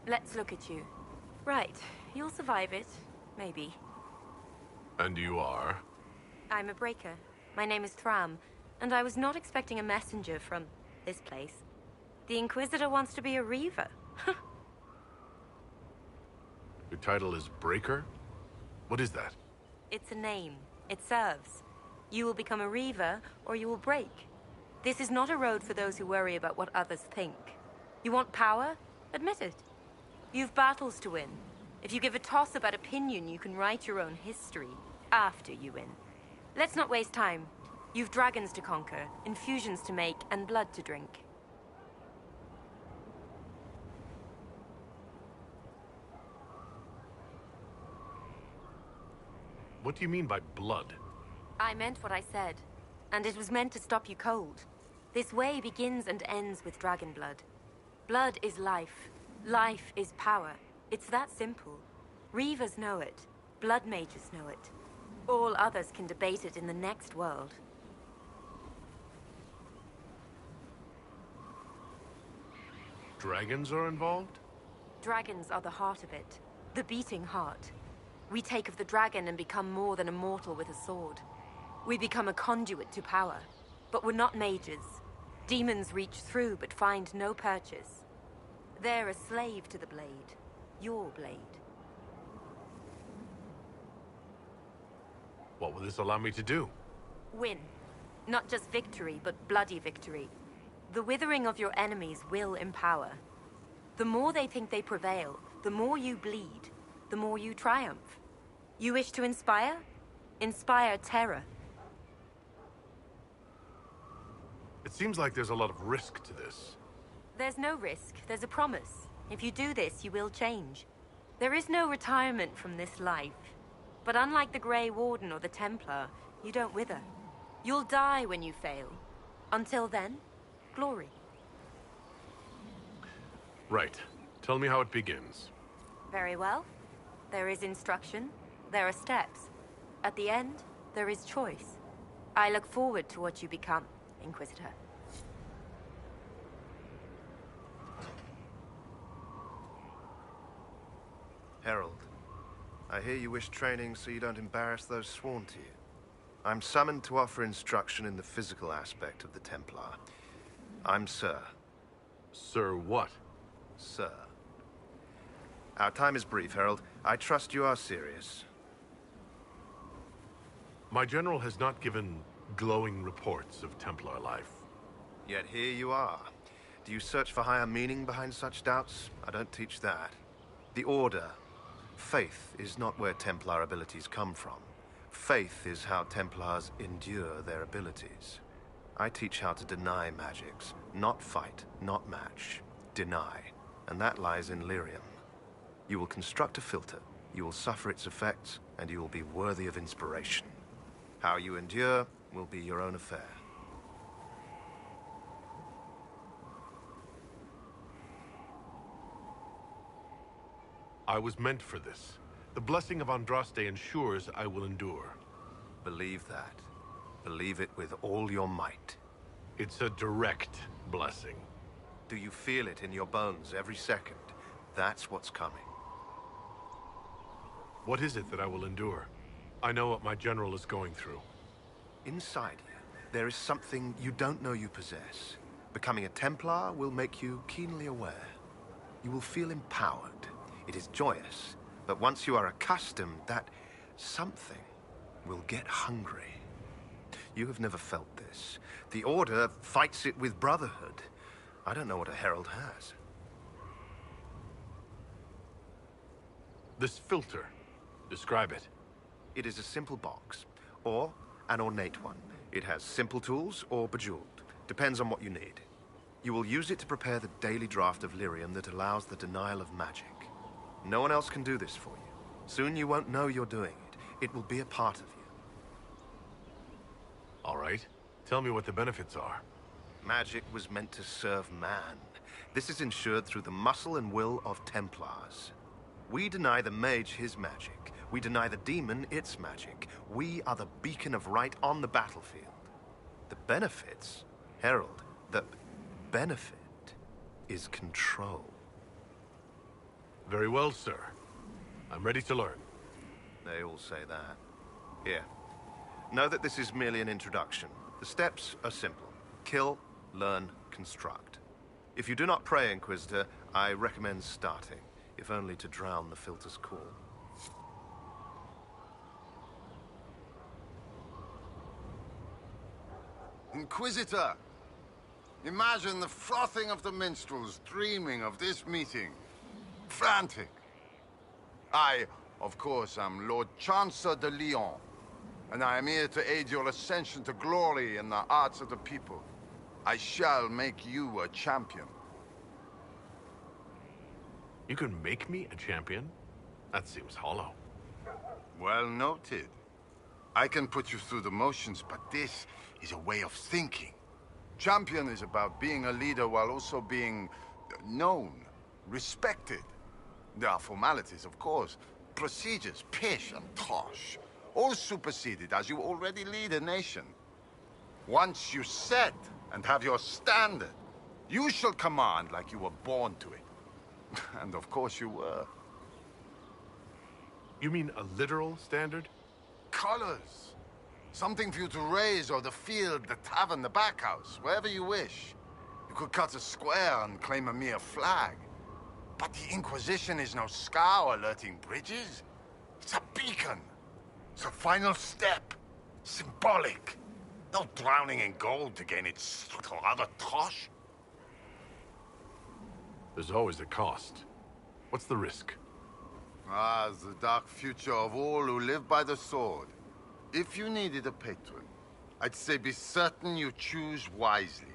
Let's look at you. Right, you'll survive it. Maybe. And you are? I'm a breaker. My name is Thram, and I was not expecting a messenger from this place. The Inquisitor wants to be a Reaver. Your title is Breaker? What is that? It's a name. It serves. You will become a Reaver, or you will break. This is not a road for those who worry about what others think. You want power? Admit it. You've battles to win. If you give a toss about opinion, you can write your own history after you win. Let's not waste time. You've dragons to conquer, infusions to make, and blood to drink. What do you mean by blood? I meant what I said, and it was meant to stop you cold. This way begins and ends with dragon blood. Blood is life. Life is power. It's that simple. Reavers know it. Blood mages know it. All others can debate it in the next world. Dragons are involved? Dragons are the heart of it. The beating heart. We take of the dragon and become more than a mortal with a sword. We become a conduit to power. But we're not mages. Demons reach through but find no purchase. They're a slave to the blade. Your blade. What will this allow me to do? Win. Not just victory, but bloody victory. The withering of your enemies will empower. The more they think they prevail, the more you bleed, the more you triumph. You wish to inspire? Inspire terror. It seems like there's a lot of risk to this. There's no risk, there's a promise. If you do this, you will change. There is no retirement from this life. But unlike the Grey Warden or the Templar, you don't wither. You'll die when you fail. Until then, glory. Right. Tell me how it begins. Very well. There is instruction. There are steps. At the end, there is choice. I look forward to what you become, Inquisitor. Herald, I hear you wish training so you don't embarrass those sworn to you. I'm summoned to offer instruction in the physical aspect of the Templar. I'm Sir. Sir what? Sir. Our time is brief, Herald. I trust you are serious. My general has not given glowing reports of Templar life. Yet here you are. Do you search for higher meaning behind such doubts? I don't teach that. The Order. Faith is not where Templar abilities come from. Faith is how Templars endure their abilities. I teach how to deny magics. Not fight, not match. Deny. And that lies in lyrium. You will construct a filter, you will suffer its effects, and you will be worthy of inspiration. How you endure will be your own affair. I was meant for this. The blessing of Andraste ensures I will endure. Believe that. Believe it with all your might. It's a direct blessing. Do you feel it in your bones every second? That's what's coming. What is it that I will endure? I know what my general is going through. Inside you, there is something you don't know you possess. Becoming a Templar will make you keenly aware. You will feel empowered. It is joyous, but once you are accustomed, that something will get hungry. You have never felt this. The Order fights it with brotherhood. I don't know what a herald has. This filter. Describe it. It is a simple box, or an ornate one. It has simple tools or bejeweled. Depends on what you need. You will use it to prepare the daily draft of lyrium that allows the denial of magic. No one else can do this for you. Soon you won't know you're doing it. It will be a part of you. All right. Tell me what the benefits are. Magic was meant to serve man. This is ensured through the muscle and will of Templars. We deny the mage his magic. We deny the demon its magic. We are the beacon of right on the battlefield. The benefits, Herald, the benefit is control. Very well, sir. I'm ready to learn. They all say that. Here. Know that this is merely an introduction. The steps are simple. Kill, learn, construct. If you do not pray, Inquisitor, I recommend starting, if only to drown the filter's call. Inquisitor! Imagine the frothing of the minstrels dreaming of this meeting. Frantic. I, of course, am Lord Chancellor de Lyon, and I am here to aid your ascension to glory in the hearts of the people. I shall make you a champion. You can make me a champion? That seems hollow. Well noted. I can put you through the motions, but this is a way of thinking. Champion is about being a leader while also being known, respected. There are formalities, of course. Procedures, pish and tosh. All superseded as you already lead a nation. Once you set and have your standard, you shall command like you were born to it. And of course you were. You mean a literal standard? Colors. Something for you to raise, or the field, the tavern, the backhouse, wherever you wish. You could cut a square and claim a mere flag. But the Inquisition is no scow alerting bridges. It's a beacon. It's a final step. Symbolic. No drowning in gold to gain its tosh. There's always a cost. What's the risk? Ah, the dark future of all who live by the sword. If you needed a patron, I'd say be certain you choose wisely.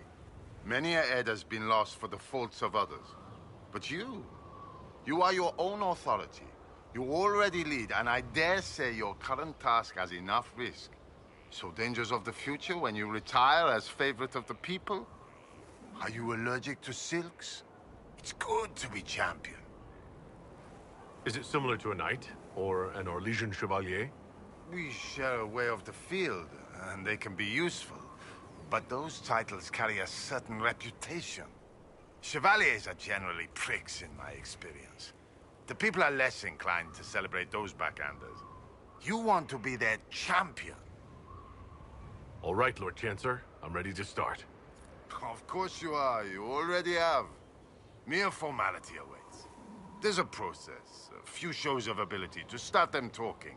Many a head has been lost for the faults of others. But you are your own authority. You already lead, and I dare say your current task has enough risk. So dangers of the future when you retire as favorite of the people? Are you allergic to silks? It's good to be champion. Is it similar to a knight, or an Orlesian chevalier? We share a way of the field, and they can be useful. But those titles carry a certain reputation. Chevaliers are generally pricks in my experience. The people are less inclined to celebrate those backhanders. You want to be their champion. All right, Lord Chancellor. I'm ready to start. Of course you are. You already have. Mere formality awaits. There's a process, a few shows of ability to start them talking.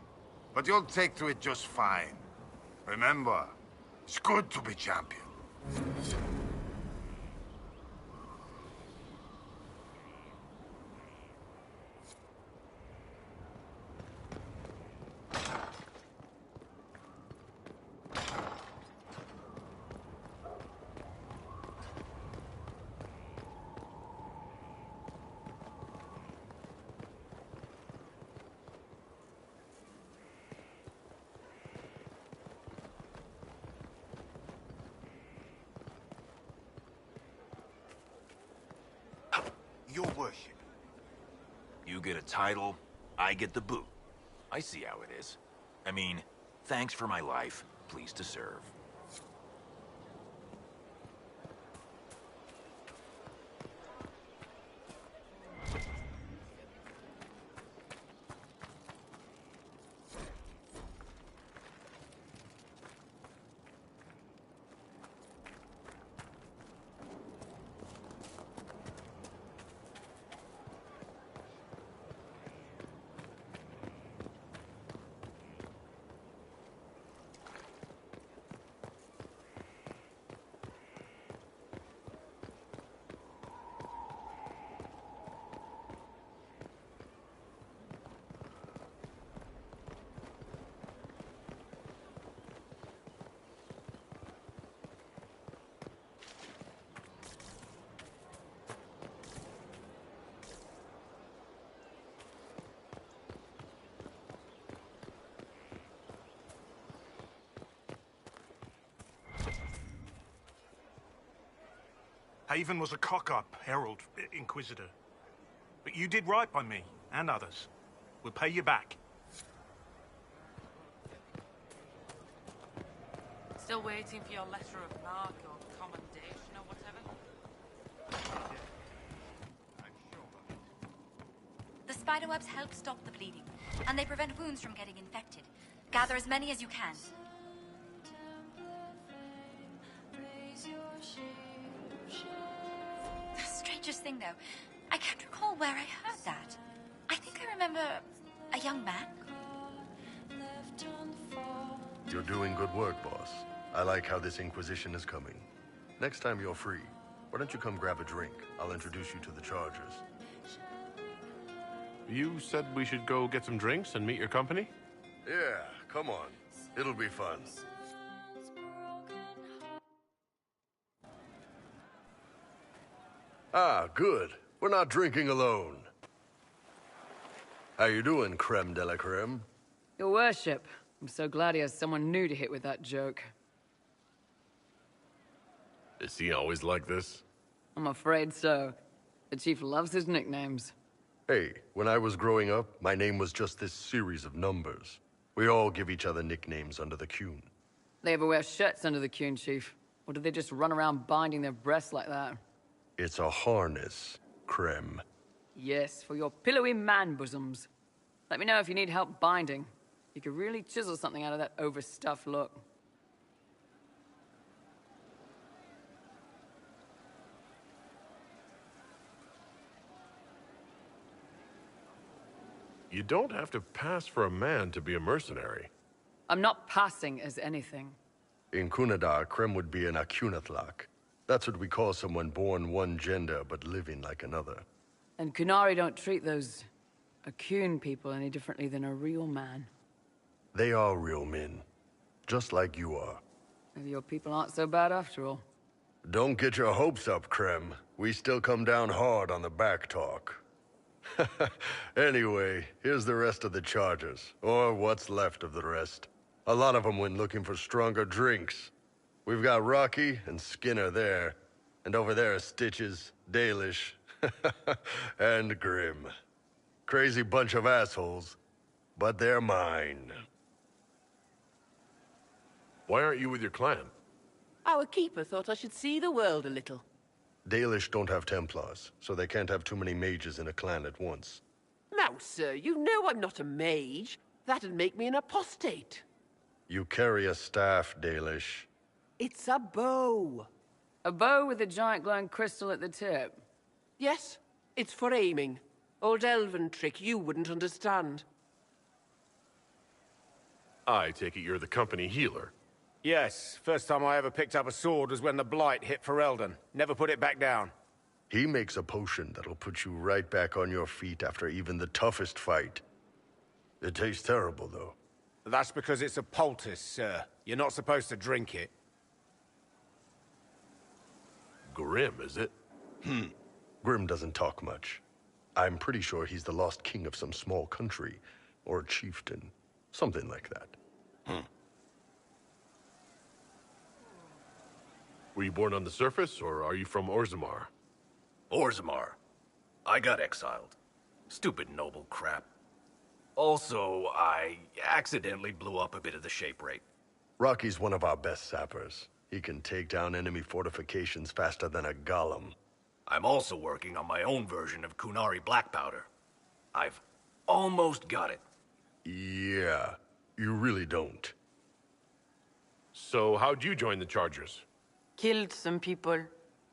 But you'll take to it just fine. Remember, it's good to be champion. Your worship. You get a title, I get the boot. I see how it is. I mean, thanks for my life. Pleased to serve. Haven was a cock-up, Herald, Inquisitor. But you did right by me, and others. We'll pay you back. Still waiting for your letter of marque or commendation or whatever? The spiderwebs help stop the bleeding, and they prevent wounds from getting infected. Gather as many as you can. The strangest thing, though, I can't recall where I heard that. I think I remember a young man. You're doing good work, boss. I like how this Inquisition is coming. Next time you're free, why don't you come grab a drink? I'll introduce you to the Chargers. You said we should go get some drinks and meet your company? Yeah, come on. It'll be fun. Ah, good. We're not drinking alone. How you doing, creme de la creme? Your worship. I'm so glad he has someone new to hit with that joke. Is he always like this? I'm afraid so. The chief loves his nicknames. Hey, when I was growing up, my name was just this series of numbers. We all give each other nicknames under the Qun. They ever wear shirts under the Qun, chief? Or do they just run around binding their breasts like that? It's a harness, creme. Yes, for your pillowy man-bosoms. Let me know if you need help binding. You could really chisel something out of that overstuffed look. You don't have to pass for a man to be a mercenary. I'm not passing as anything. In Kunadar, Krem would be an Akunathak. That's what we call someone born one gender but living like another. And Kunari don't treat those Akun people any differently than a real man. They are real men, just like you are. Maybe your people aren't so bad after all. Don't get your hopes up, Krem. We still come down hard on the back talk. Anyway, here's the rest of the chargers, or what's left of the rest. A lot of them went looking for stronger drinks. We've got Rocky and Skinner there, and over there are Stitches, Dalish, and Grim. Crazy bunch of assholes, but they're mine. Why aren't you with your clan? Our keeper thought I should see the world a little. Dalish don't have Templars, so they can't have too many mages in a clan at once. Now, sir, you know I'm not a mage. That'd make me an apostate. You carry a staff, Dalish. It's a bow. A bow with a giant glowing crystal at the tip? Yes, it's for aiming. Old elven trick you wouldn't understand. I take it you're the company healer. Yes, first time I ever picked up a sword was when the Blight hit Ferelden. Never put it back down. He makes a potion that'll put you right back on your feet after even the toughest fight. It tastes terrible, though. That's because it's a poultice, sir. You're not supposed to drink it. Grim, is it? Grim doesn't talk much. I'm pretty sure he's the lost king of some small country, or a chieftain. Something like that. Were you born on the surface, or are you from Orzammar? Orzammar. I got exiled. Stupid noble crap. Also, I accidentally blew up a bit of the shape rate. Rocky's one of our best sappers. He can take down enemy fortifications faster than a golem. I'm also working on my own version of Kunari black powder. I've almost got it. Yeah, you really don't. So how'd you join the Chargers? Killed some people.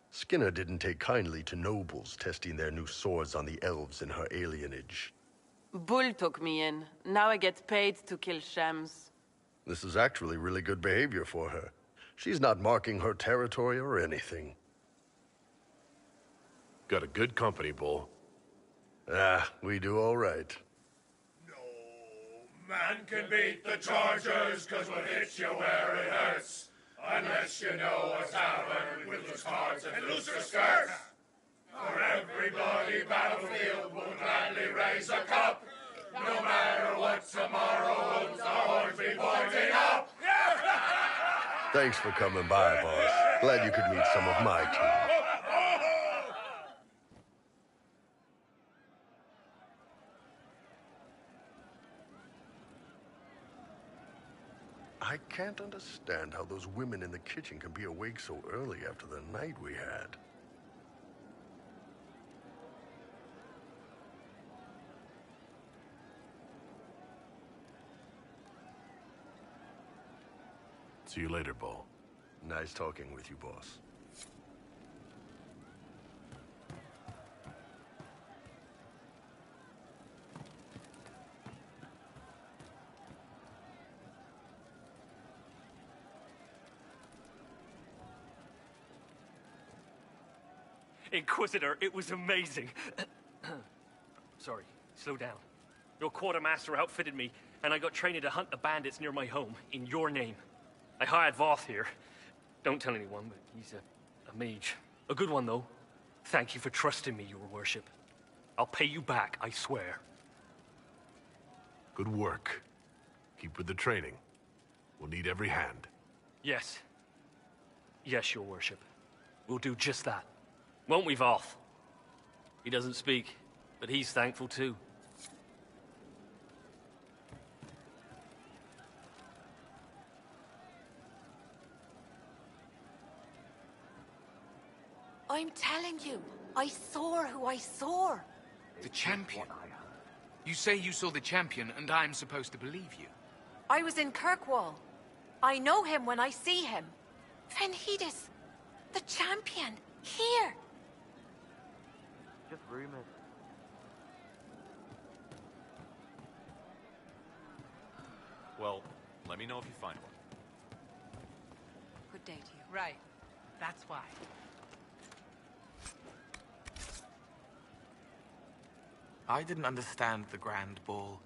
Skinner didn't take kindly to nobles testing their new swords on the elves in her alienage. Bull took me in. Now I get paid to kill shams. This is actually really good behavior for her. She's not marking her territory or anything. Got a good company, Bull. We do all right. Man can beat the Chargers, 'cause we'll hit you where it hurts. Unless you know a tavern with loose cards and looser skirts. For every bloody battlefield will gladly raise a cup. No matter what tomorrow holds, the horns be pointing up. Thanks for coming by, boss. Glad you could meet some of my team. I can't understand how those women in the kitchen can be awake so early after the night we had. See you later, Bull. Nice talking with you, boss. Inquisitor, it was amazing. Sorry, slow down. Your quartermaster outfitted me, and I got trained to hunt the bandits near my home, in your name. I hired Voth here. Don't tell anyone, but he's a mage. A good one, though. Thank you for trusting me, your worship. I'll pay you back, I swear. Good work. Keep with the training. We'll need every hand. Yes. Yes, your worship. We'll do just that. Won't we, Voth? He doesn't speak, but he's thankful too. I'm telling you, I saw who I saw. The champion. You say you saw the champion, and I'm supposed to believe you. I was in Kirkwall. I know him when I see him. Fenhedis, the champion, here. Just rumors. Well, let me know if you find one. Good day to you. Right. That's why. I didn't understand the Grand Ball.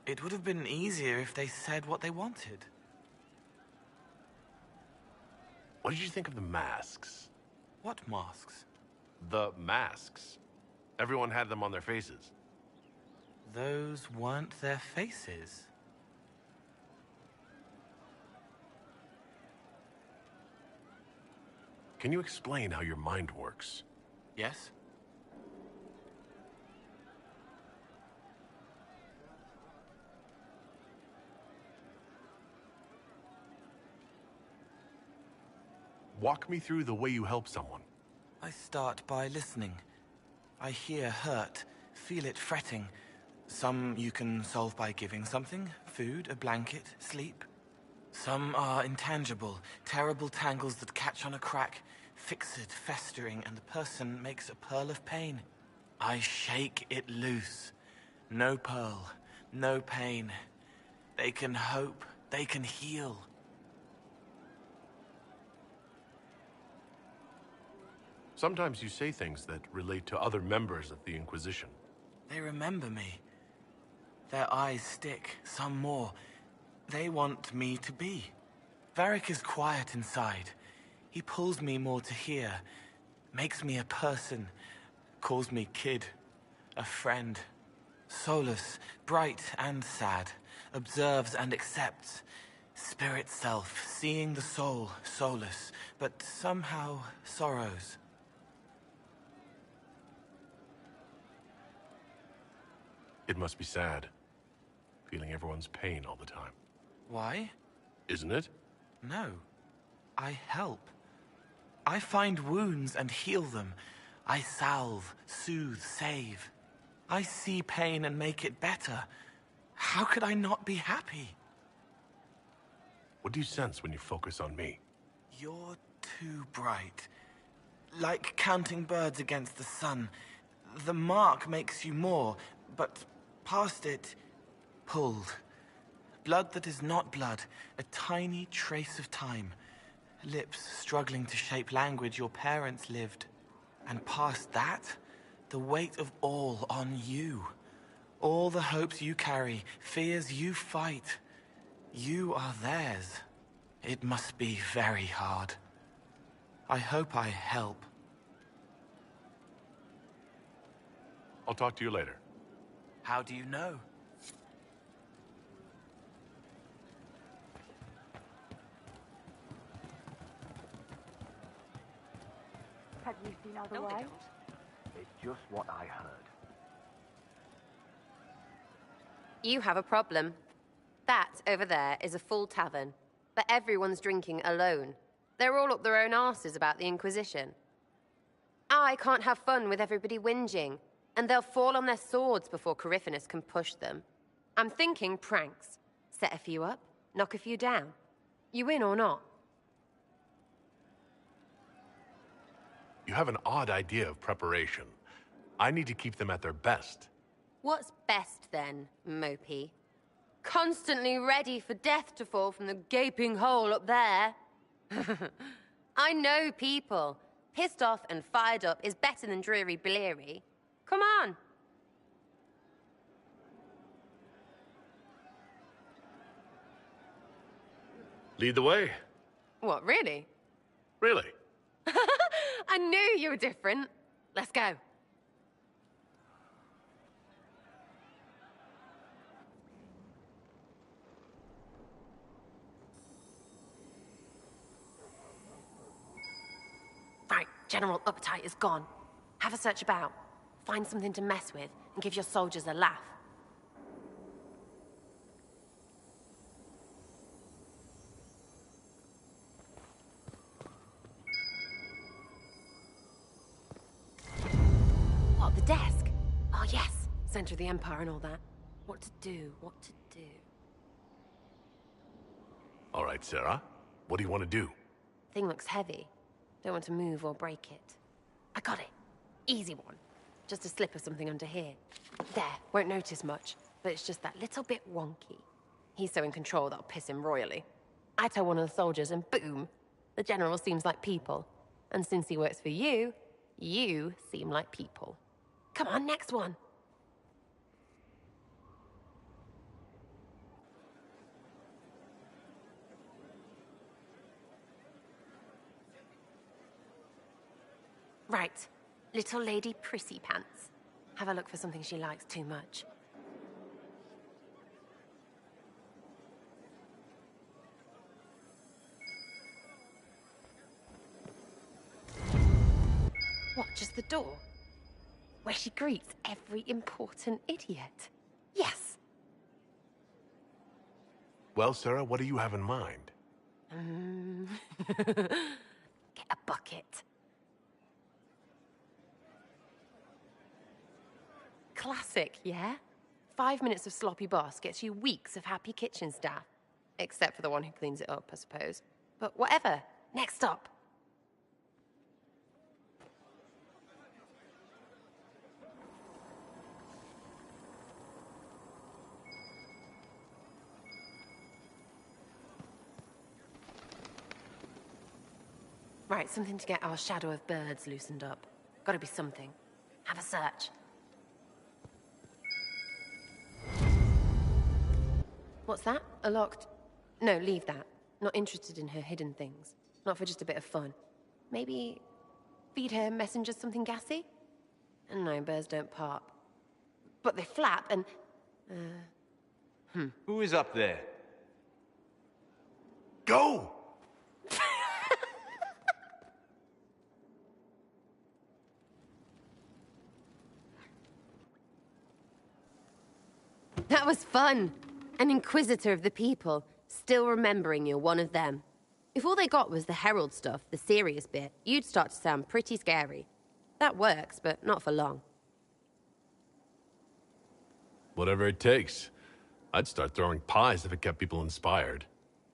It would have been easier if they said what they wanted. What did you think of the masks? What masks? The masks. Everyone had them on their faces. Those weren't their faces. Can you explain how your mind works? Yes? Walk me through the way you help someone. I start by listening. I hear hurt, feel it fretting. Some you can solve by giving something, food, a blanket, sleep. Some are intangible, terrible tangles that catch on a crack, fixed, festering, and the person makes a pearl of pain. I shake it loose. No pearl, no pain. They can hope, they can heal. Sometimes you say things that relate to other members of the Inquisition. They remember me. Their eyes stick, some more. They want me to be. Varric is quiet inside. He pulls me more to hear, makes me a person, calls me kid, a friend. Solus, bright and sad, observes and accepts. Spirit self, seeing the soul, Solus, but somehow sorrows. It must be sad, feeling everyone's pain all the time. Why? Isn't it? No. I help. I find wounds and heal them. I salve, soothe, save. I see pain and make it better. How could I not be happy? What do you sense when you focus on me? You're too bright. Like counting birds against the sun. The mark makes you more, but past it, pulled. Blood that is not blood, a tiny trace of time. Lips struggling to shape language your parents lived. And past that, the weight of all on you. All the hopes you carry, fears you fight. You are theirs. It must be very hard. I hope I help. I'll talk to you later. How do you know? Have you seen otherwise? It's just what I heard. You have a problem. That over there is a full tavern, but everyone's drinking alone. They're all up their own arses about the Inquisition. I can't have fun with everybody whinging, and they'll fall on their swords before Corypheus can push them. I'm thinking pranks. Set a few up, knock a few down. You in or not? You have an odd idea of preparation. I need to keep them at their best. What's best then, Mopey? Constantly ready for death to fall from the gaping hole up there. I know people. Pissed off and fired up is better than dreary bleary. Come on. Lead the way. What, really? Really? I knew you were different. Let's go. Right, general appetite is gone. Have a search about. Find something to mess with and give your soldiers a laugh. What, the desk? Oh yes, Center of the Empire and all that. What to do, what to do. All right, Sarah. What do you want to do? Thing looks heavy. Don't want to move or break it. I got it. Easy one. Just a slip of something under here. There, won't notice much, but it's just that little bit wonky. He's so in control that'll piss him royally. I tell one of the soldiers and boom, the general seems like people. And since he works for you, you seem like people. Come on, next one. Right. Little lady prissy pants. Have a look for something she likes too much. What, just the door? Where she greets every important idiot. Yes! Well, Sarah, what do you have in mind? Get a bucket. Classic, yeah? 5 minutes of sloppy boss gets you weeks of happy kitchen staff. Except for the one who cleans it up, I suppose. But whatever. Next up. Right, something to get our shadow of birds loosened up. Gotta be something. Have a search. What's that? A locked... No, leave that. Not interested in her hidden things. Not for just a bit of fun. Maybe... feed her messengers something gassy? No, birds don't pop. But they flap and... Who is up there? Go! That was fun. An inquisitor of the people, still remembering you're one of them. If all they got was the herald stuff, the serious bit, you'd start to sound pretty scary. That works, but not for long. Whatever it takes. I'd start throwing pies if it kept people inspired.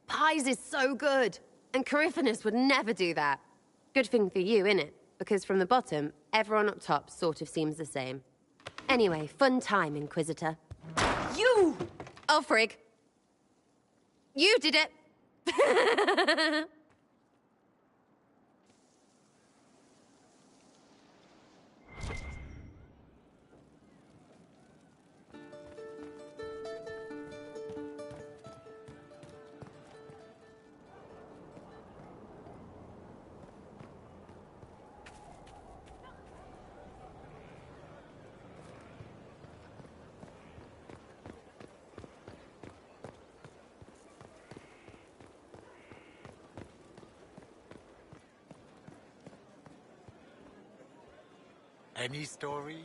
Pies is so good, and Coryphanus would never do that. Good thing for you, innit? Because from the bottom, everyone up top sort of seems the same. Anyway, fun time, Inquisitor. You! Oh, frig. You did it! Any stories?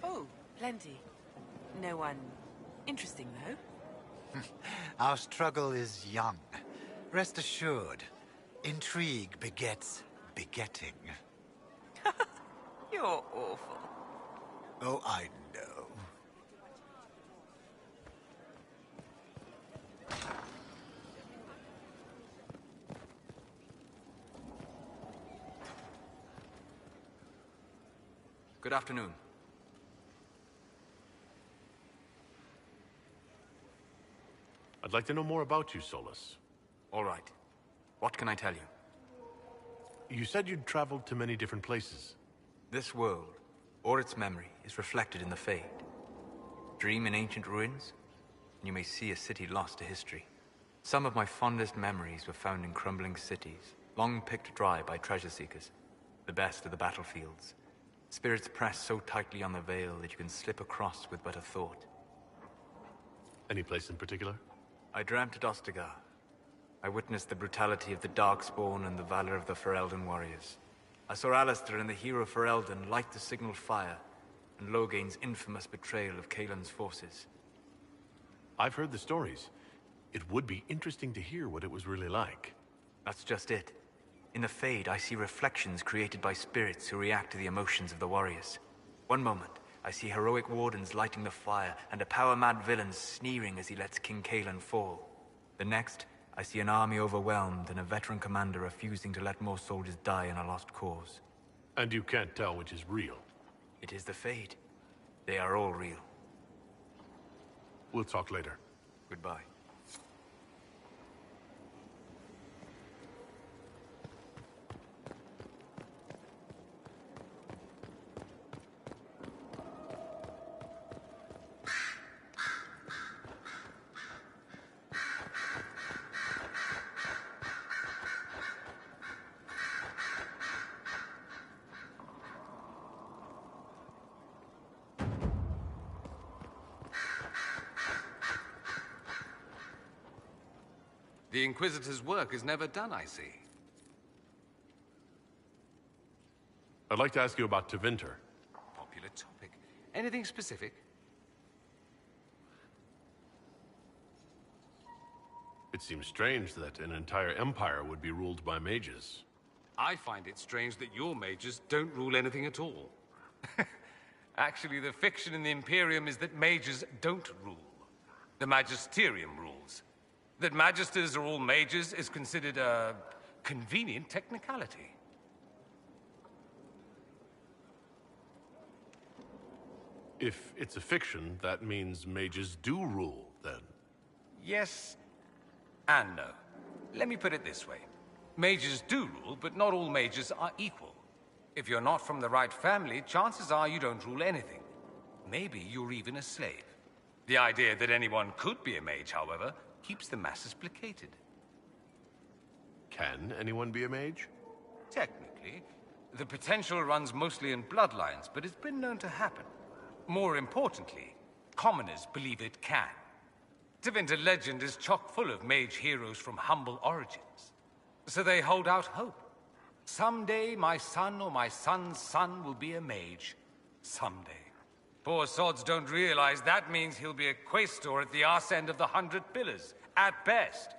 Oh, plenty. No one interesting, though. Our struggle is young. Rest assured, intrigue begets begetting. You're awful. Oh, I know. Good afternoon. I'd like to know more about you, Solus. All right. What can I tell you? You said you'd traveled to many different places. This world, or its memory, is reflected in the Fade. Dream in ancient ruins, and you may see a city lost to history. Some of my fondest memories were found in crumbling cities, long picked dry by treasure seekers. The best of the battlefields. Spirits press so tightly on the veil that you can slip across with but a thought. Any place in particular? I dreamt at Ostagar. I witnessed the brutality of the Darkspawn and the valor of the Ferelden warriors. I saw Alistair and the hero Ferelden light the signal fire, and Logain's infamous betrayal of Kaelin's forces. I've heard the stories. It would be interesting to hear what it was really like. That's just it. In the Fade, I see reflections created by spirits who react to the emotions of the warriors. One moment, I see heroic wardens lighting the fire, and a power-mad villain sneering as he lets King Kaelan fall. The next, I see an army overwhelmed and a veteran commander refusing to let more soldiers die in a lost cause. And you can't tell which is real. It is the Fade. They are all real. We'll talk later. Goodbye. The Inquisitor's work is never done, I see. I'd like to ask you about Tevinter. Popular topic. Anything specific? It seems strange that an entire empire would be ruled by mages. I find it strange that your mages don't rule anything at all. Actually, the fiction in the Imperium is that mages don't rule. The Magisterium rules. That magisters are all mages is considered a convenient technicality. If it's a fiction, that means mages do rule, then. Yes and no. Let me put it this way. Mages do rule, but not all mages are equal. If you're not from the right family, chances are you don't rule anything. Maybe you're even a slave. The idea that anyone could be a mage, however, keeps the masses placated. Can anyone be a mage? Technically. The potential runs mostly in bloodlines, but it's been known to happen. More importantly, commoners believe it can. Tevinter legend is chock full of mage heroes from humble origins. So they hold out hope. Someday my son or my son's son will be a mage. Someday. Poor sods don't realize that means he'll be a quaestor at the arse end of the 100 Pillars, at best.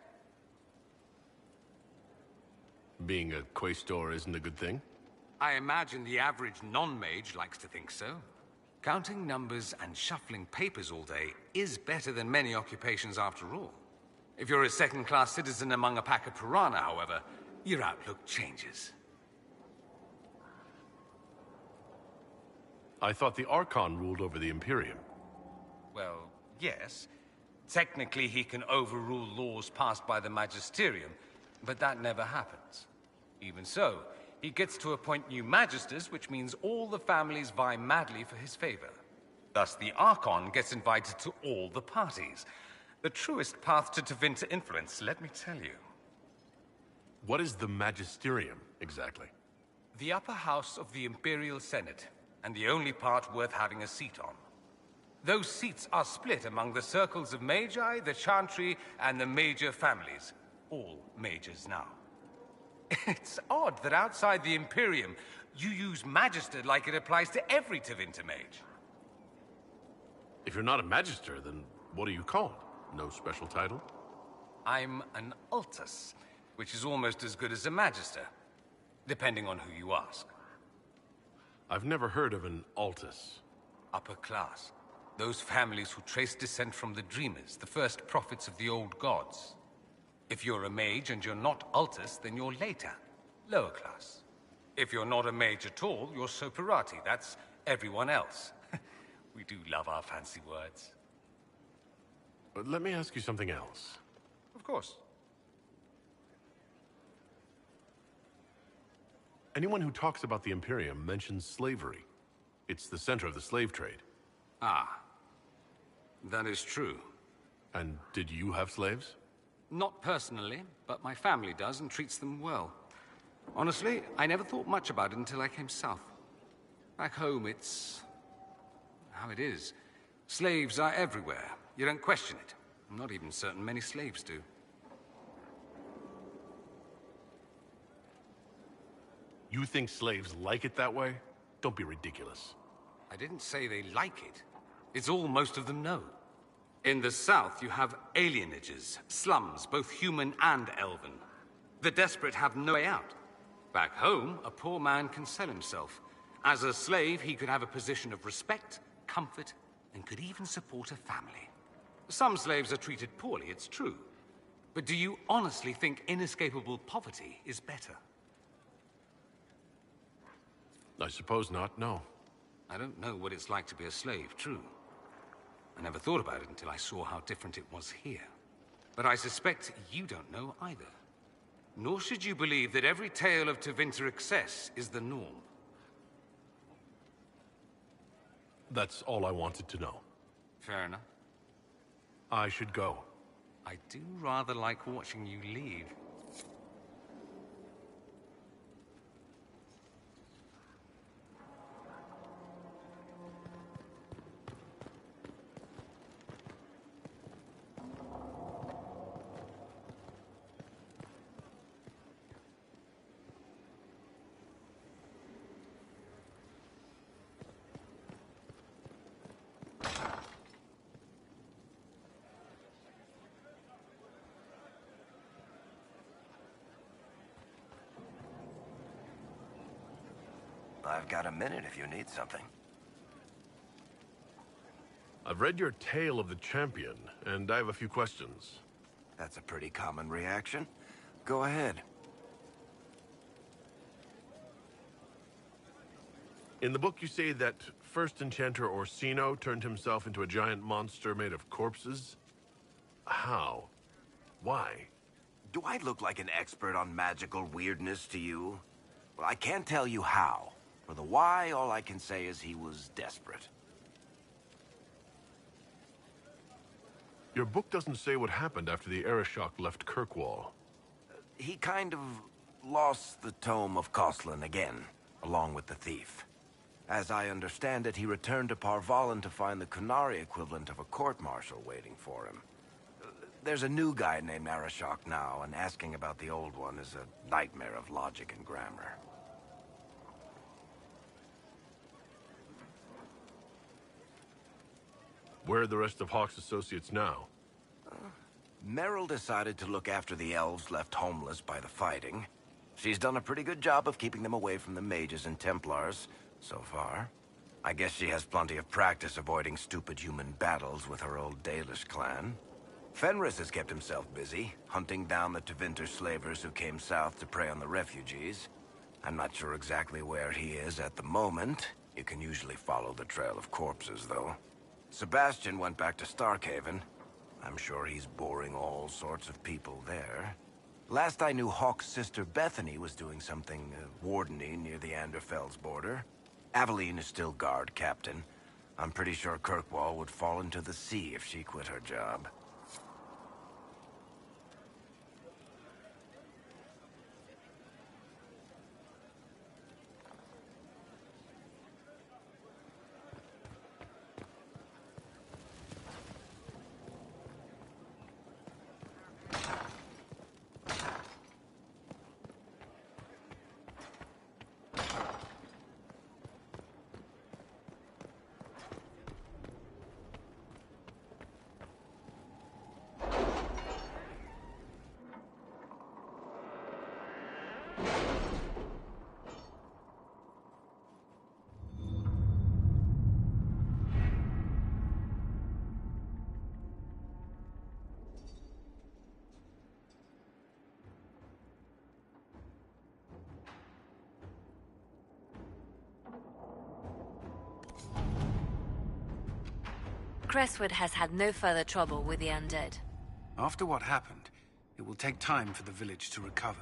Being a quaestor isn't a good thing? I imagine the average non-mage likes to think so. Counting numbers and shuffling papers all day is better than many occupations after all. If you're a second-class citizen among a pack of piranha, however, your outlook changes. I thought the Archon ruled over the Imperium. Well, yes. Technically, he can overrule laws passed by the Magisterium, but that never happens. Even so, he gets to appoint new Magisters, which means all the families vie madly for his favor. Thus, the Archon gets invited to all the parties. The truest path to Tevinter influence, let me tell you. What is the Magisterium, exactly? The upper house of the Imperial Senate, and the only part worth having a seat on. Those seats are split among the circles of Magi, the Chantry, and the major families. All mages now. It's odd that outside the Imperium, you use Magister like it applies to every Tevinter mage. If you're not a Magister, then what are you called? No special title? I'm an Altus, which is almost as good as a Magister, depending on who you ask. I've never heard of an Altus. Upper class. Those families who trace descent from the Dreamers, the first prophets of the old gods. If you're a mage and you're not Altus, then you're Laetan, lower class. If you're not a mage at all, you're Soperati. That's everyone else. We do love our fancy words. But let me ask you something else. Of course. Anyone who talks about the Imperium mentions slavery. It's the center of the slave trade. Ah. That is true. And did you have slaves? Not personally, but my family does and treats them well. Honestly, I never thought much about it until I came south. Back home, it's how it is. Slaves are everywhere. You don't question it. I'm not even certain many slaves do. You think slaves like it that way? Don't be ridiculous. I didn't say they like it. It's all most of them know. In the south, you have alienages, slums, both human and elven. The desperate have no way out. Back home, a poor man can sell himself. As a slave, he could have a position of respect, comfort and could even support a family. Some slaves are treated poorly, it's true. But do you honestly think inescapable poverty is better? I suppose not, no. I don't know what it's like to be a slave, true. I never thought about it until I saw how different it was here. But I suspect you don't know either. Nor should you believe that every tale of Tevinter excess is the norm. That's all I wanted to know. Fair enough. I should go. I do rather like watching you leave. I've got a minute if you need something. I've read your Tale of the Champion, and I have a few questions. That's a pretty common reaction. Go ahead. In the book you say that first enchanter Orsino turned himself into a giant monster made of corpses? How? Why? Do I look like an expert on magical weirdness to you? Well, I can't tell you how. For the why, all I can say is he was desperate. Your book doesn't say what happened after the Arishok left Kirkwall. He kind of lost the Tome of Koslan again, along with the thief. As I understand it, he returned to Parvalan to find the Kunari equivalent of a court-martial waiting for him. There's a new guy named Arishok now, and asking about the old one is a nightmare of logic and grammar. Where are the rest of Hawk's associates now? Meryl decided to look after the elves left homeless by the fighting. She's done a pretty good job of keeping them away from the mages and Templars, so far. I guess she has plenty of practice avoiding stupid human battles with her old Dalish clan. Fenris has kept himself busy, hunting down the Tevinter slavers who came south to prey on the refugees. I'm not sure exactly where he is at the moment. You can usually follow the trail of corpses, though. Sebastian went back to Starkhaven. I'm sure he's boring all sorts of people there. Last I knew, Hawk's sister Bethany was doing something wardeny near the Anderfell's border. Aveline is still guard captain. I'm pretty sure Kirkwall would fall into the sea if she quit her job. Greatsword has had no further trouble with the undead. After what happened, it will take time for the village to recover.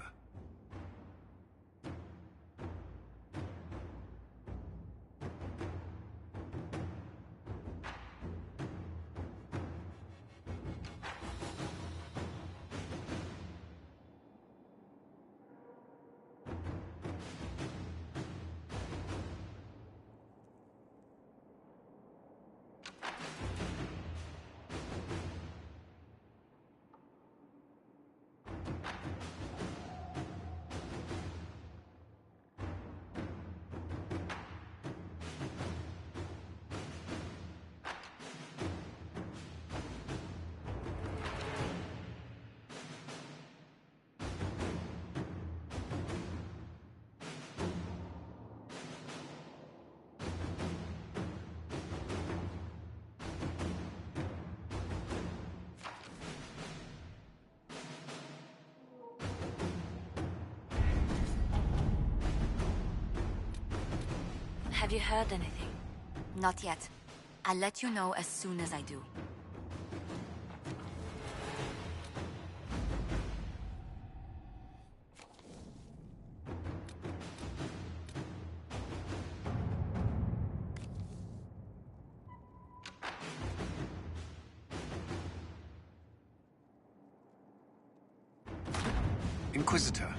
Have you heard anything? Not yet. I'll let you know as soon as I do. Inquisitor.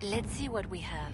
Let's see what we have.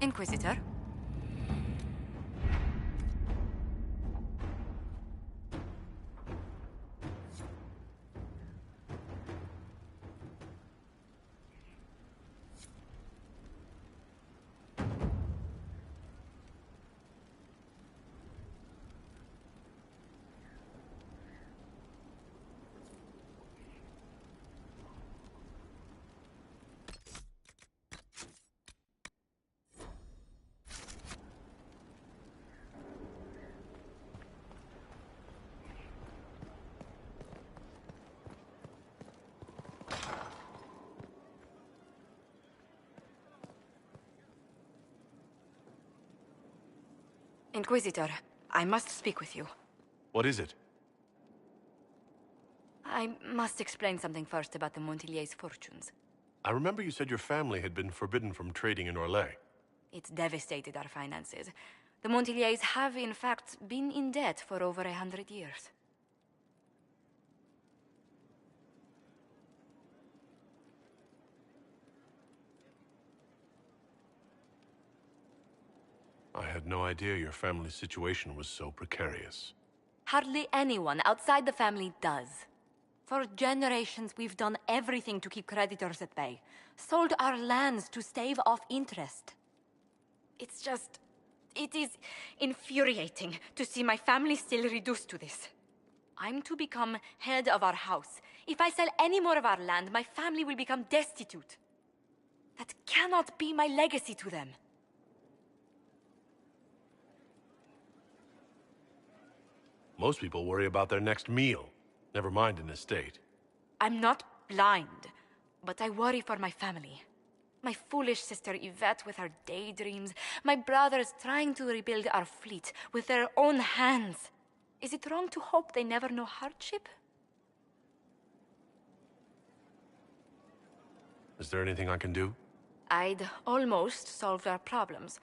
Inquisitor? Inquisitor, I must speak with you. What is it? I must explain something first about the Montillier's fortunes. I remember you said your family had been forbidden from trading in Orlais. It's devastated our finances. The Montillier's have, in fact, been in debt for over 100 years. I had no idea your family's situation was so precarious. Hardly anyone outside the family does. For generations, we've done everything to keep creditors at bay. Sold our lands to stave off interest. It's just... it is infuriating to see my family still reduced to this. I'm to become head of our house. If I sell any more of our land, my family will become destitute. That cannot be my legacy to them. Most people worry about their next meal, never mind an estate. I'm not blind, but I worry for my family. My foolish sister Yvette with her daydreams, my brothers trying to rebuild our fleet with their own hands. Is it wrong to hope they never know hardship? Is there anything I can do? I'd almost solved our problems.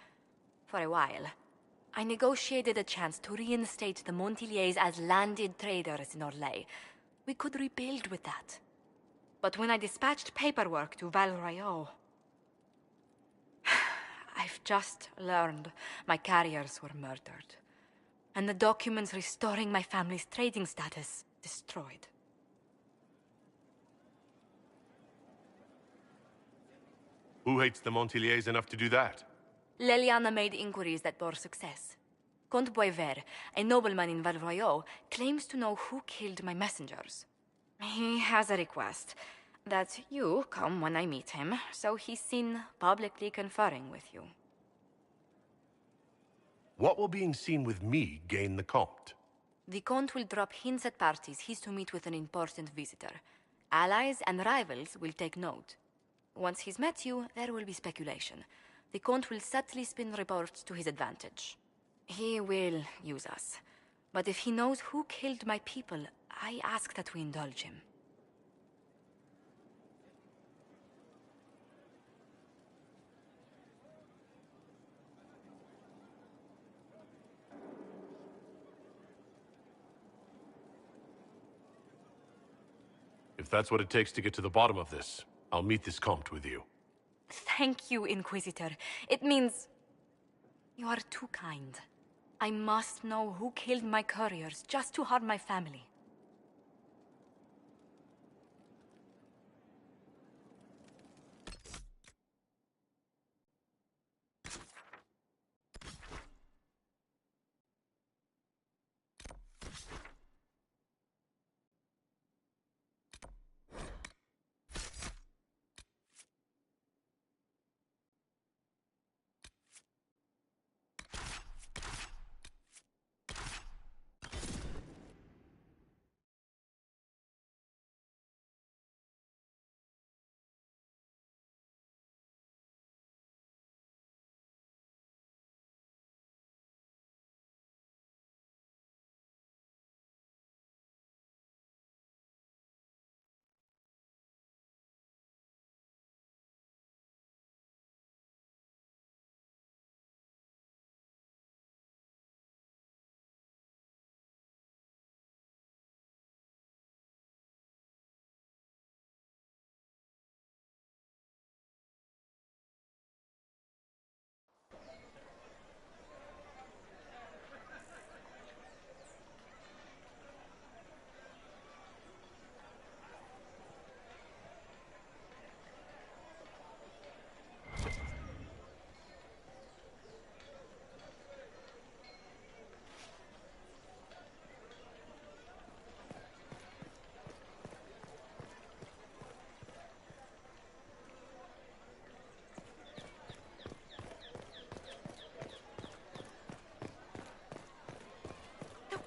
For a while. I negotiated a chance to reinstate the Montiliers as landed traders in Orlais. We could rebuild with that. But when I dispatched paperwork to Val Royeaux, I've just learned my carriers were murdered. And the documents restoring my family's trading status destroyed. Who hates the Montiliers enough to do that? Leliana made inquiries that bore success. Comte Boisvert, a nobleman in Val Royeaux, claims to know who killed my messengers. He has a request that you come when I meet him, so he's seen publicly conferring with you. What will being seen with me gain the Comte? The Comte will drop hints at parties he's to meet with an important visitor. Allies and rivals will take note. Once he's met you, there will be speculation. The Comte will subtly spin reports to his advantage. He will use us. But if he knows who killed my people, I ask that we indulge him. If that's what it takes to get to the bottom of this, I'll meet this Comte with you. Thank you, Inquisitor. It means... you are too kind. I must know who killed my couriers just to harm my family.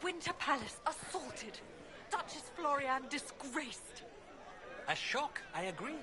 Winter Palace assaulted. Duchess Florian disgraced. A shock, I agree.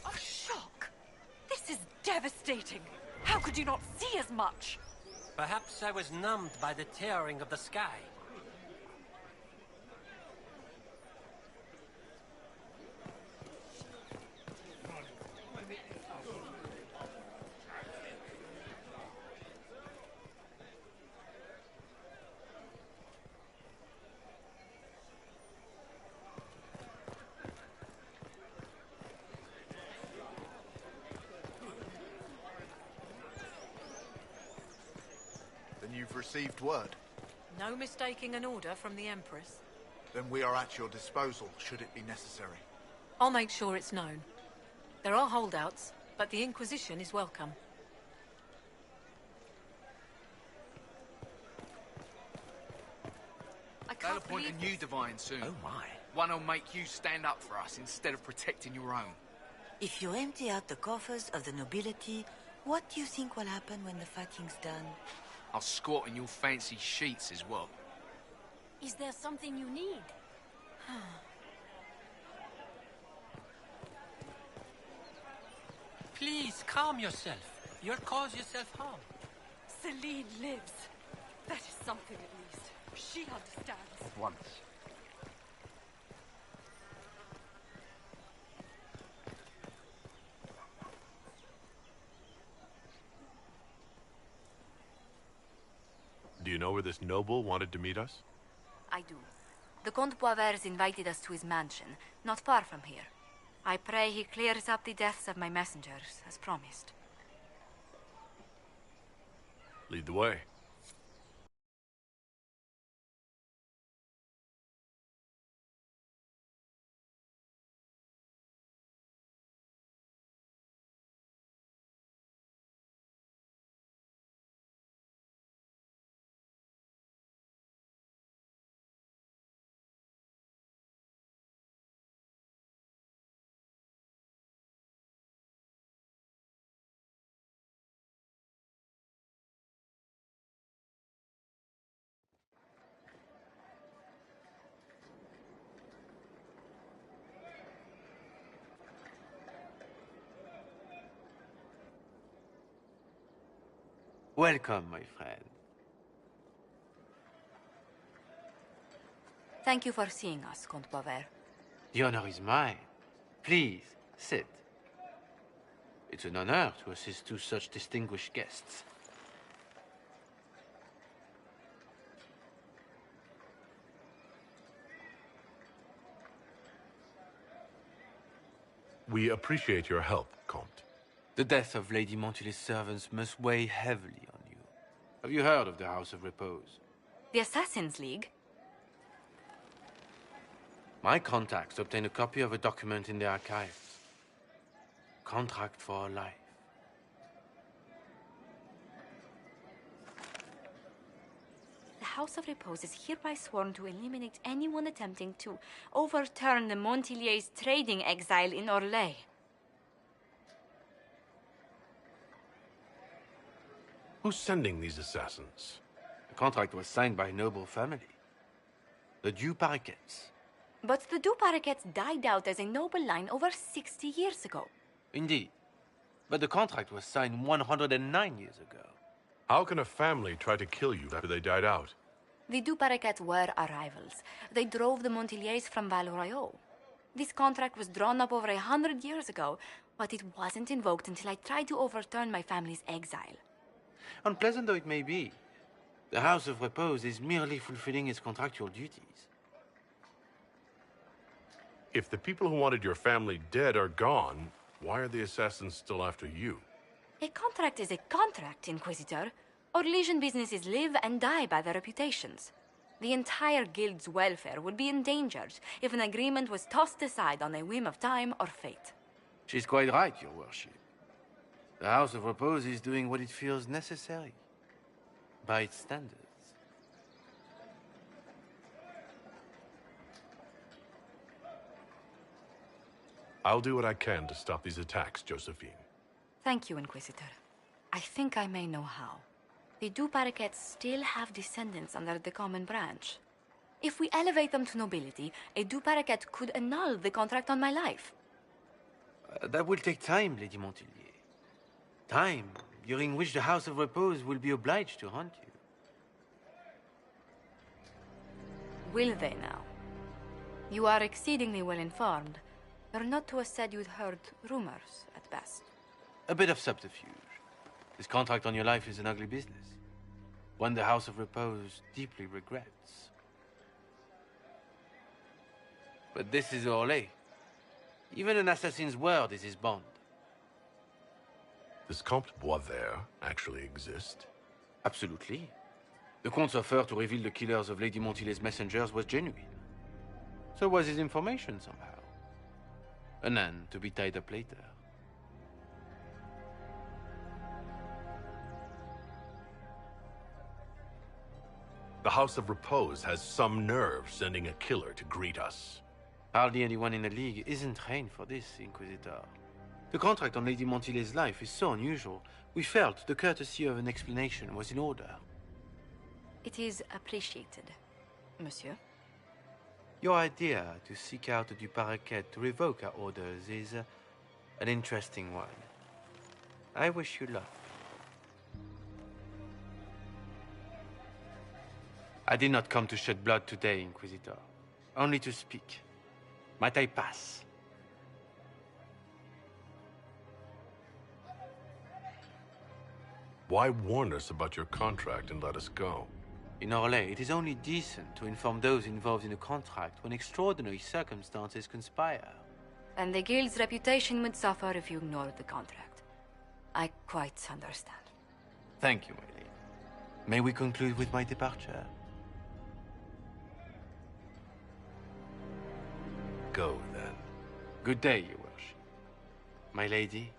A shock! This is devastating. How could you not see as much? Perhaps I was numbed by the tearing of the sky. we've received word. No mistaking an order from the Empress. Then we are at your disposal, should it be necessary. I'll make sure it's known. There are holdouts, but the Inquisition is welcome. They'll appoint a new divine soon. Oh my. One who'll make you stand up for us instead of protecting your own. If you empty out the coffers of the nobility, what do you think will happen when the fighting's done? I'll squat in your fancy sheets as well. Is there something you need? Please, calm yourself. You'll cause yourself harm. Celine lives. That is something at least. She understands. At once. Do you know where this noble wanted to meet us? I do. The Comte Boisvert invited us to his mansion, not far from here. I pray he clears up the deaths of my messengers, as promised. Lead the way. Welcome, my friend. Thank you for seeing us, Comte Boisvert. The honor is mine. Please, sit. It's an honor to assist two such distinguished guests. We appreciate your help, Comte. The death of Lady Montily's servants must weigh heavily on you. Have you heard of the House of Repose? The Assassin's League? My contacts obtained a copy of a document in the archives. Contract for a life. The House of Repose is hereby sworn to eliminate anyone attempting to overturn the Montiliers' trading exile in Orlais. Who's sending these assassins? The contract was signed by a noble family. The Du Paraquets. But the Du Paraquets died out as a noble line over 60 years ago. Indeed. But the contract was signed 109 years ago. How can a family try to kill you after they died out? The Du Paraquets were our rivals. They drove the Montiliers from Val Royeaux. This contract was drawn up over 100 years ago, but it wasn't invoked until I tried to overturn my family's exile. Unpleasant though it may be, the House of Repose is merely fulfilling its contractual duties. If the people who wanted your family dead are gone, why are the assassins still after you? A contract is a contract, Inquisitor. Orlesian businesses live and die by their reputations. The entire guild's welfare would be endangered if an agreement was tossed aside on a whim of time or fate. She's quite right, Your Worship. The House of Repose is doing what it feels necessary, by its standards. I'll do what I can to stop these attacks, Josephine. Thank you, Inquisitor. I think I may know how. The Du Paraquets still have descendants under the common branch. If we elevate them to nobility, a Du Paraquet could annul the contract on my life. That will take time, Lady Montilier. Time during which the House of Repose will be obliged to hunt you. Will they now? You are exceedingly well informed. You're not to have said you'd heard rumors, at best. A bit of subterfuge. This contract on your life is an ugly business. One the House of Repose deeply regrets. But this is Orlais. Even an assassin's word is his bond. Does Comte Boisvert actually exist? Absolutely. The Comte's offer to reveal the killers of Lady Montile's messengers was genuine. So was his information somehow. An end to be tied up later. The House of Repose has some nerve sending a killer to greet us. Hardly anyone in the League isn't trained for this, Inquisitor. The contract on Lady Montile's life is so unusual, we felt the courtesy of an explanation was in order. It is appreciated, monsieur. Your idea to seek out Du Paraquet to revoke our orders is an interesting one. I wish you luck. I did not come to shed blood today, Inquisitor. Only to speak. Might I pass? Why warn us about your contract and let us go? In Orlais, it is only decent to inform those involved in a contract when extraordinary circumstances conspire. And the guild's reputation would suffer if you ignored the contract. I quite understand. Thank you, my lady. May we conclude with my departure? Go, then. Good day, your worship. My lady,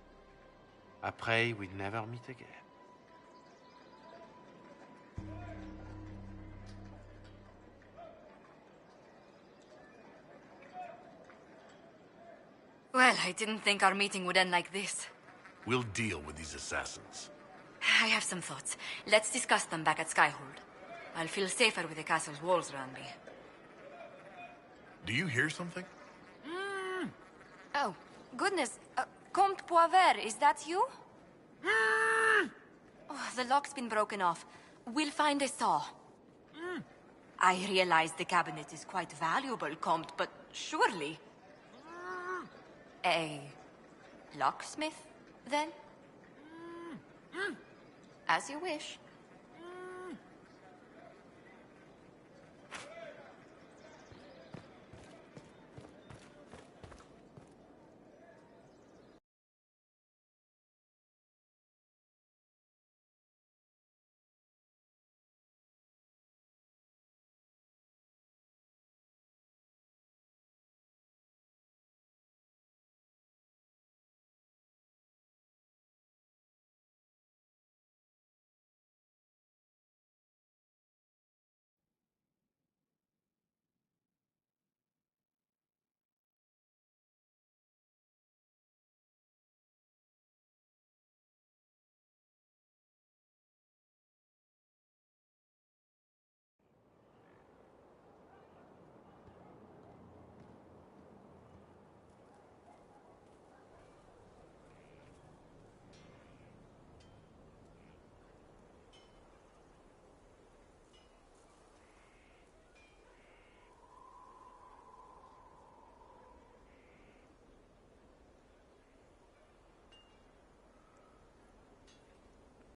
I pray we never meet again. Well, I didn't think our meeting would end like this. We'll deal with these assassins. I have some thoughts. Let's discuss them back at Skyhold. I'll feel safer with the castle's walls around me. Do you hear something? Oh, goodness. Comte Poivert, is that you? Oh, the lock's been broken off. We'll find a saw. I realize the cabinet is quite valuable, Comte, but surely... A locksmith, then? As you wish.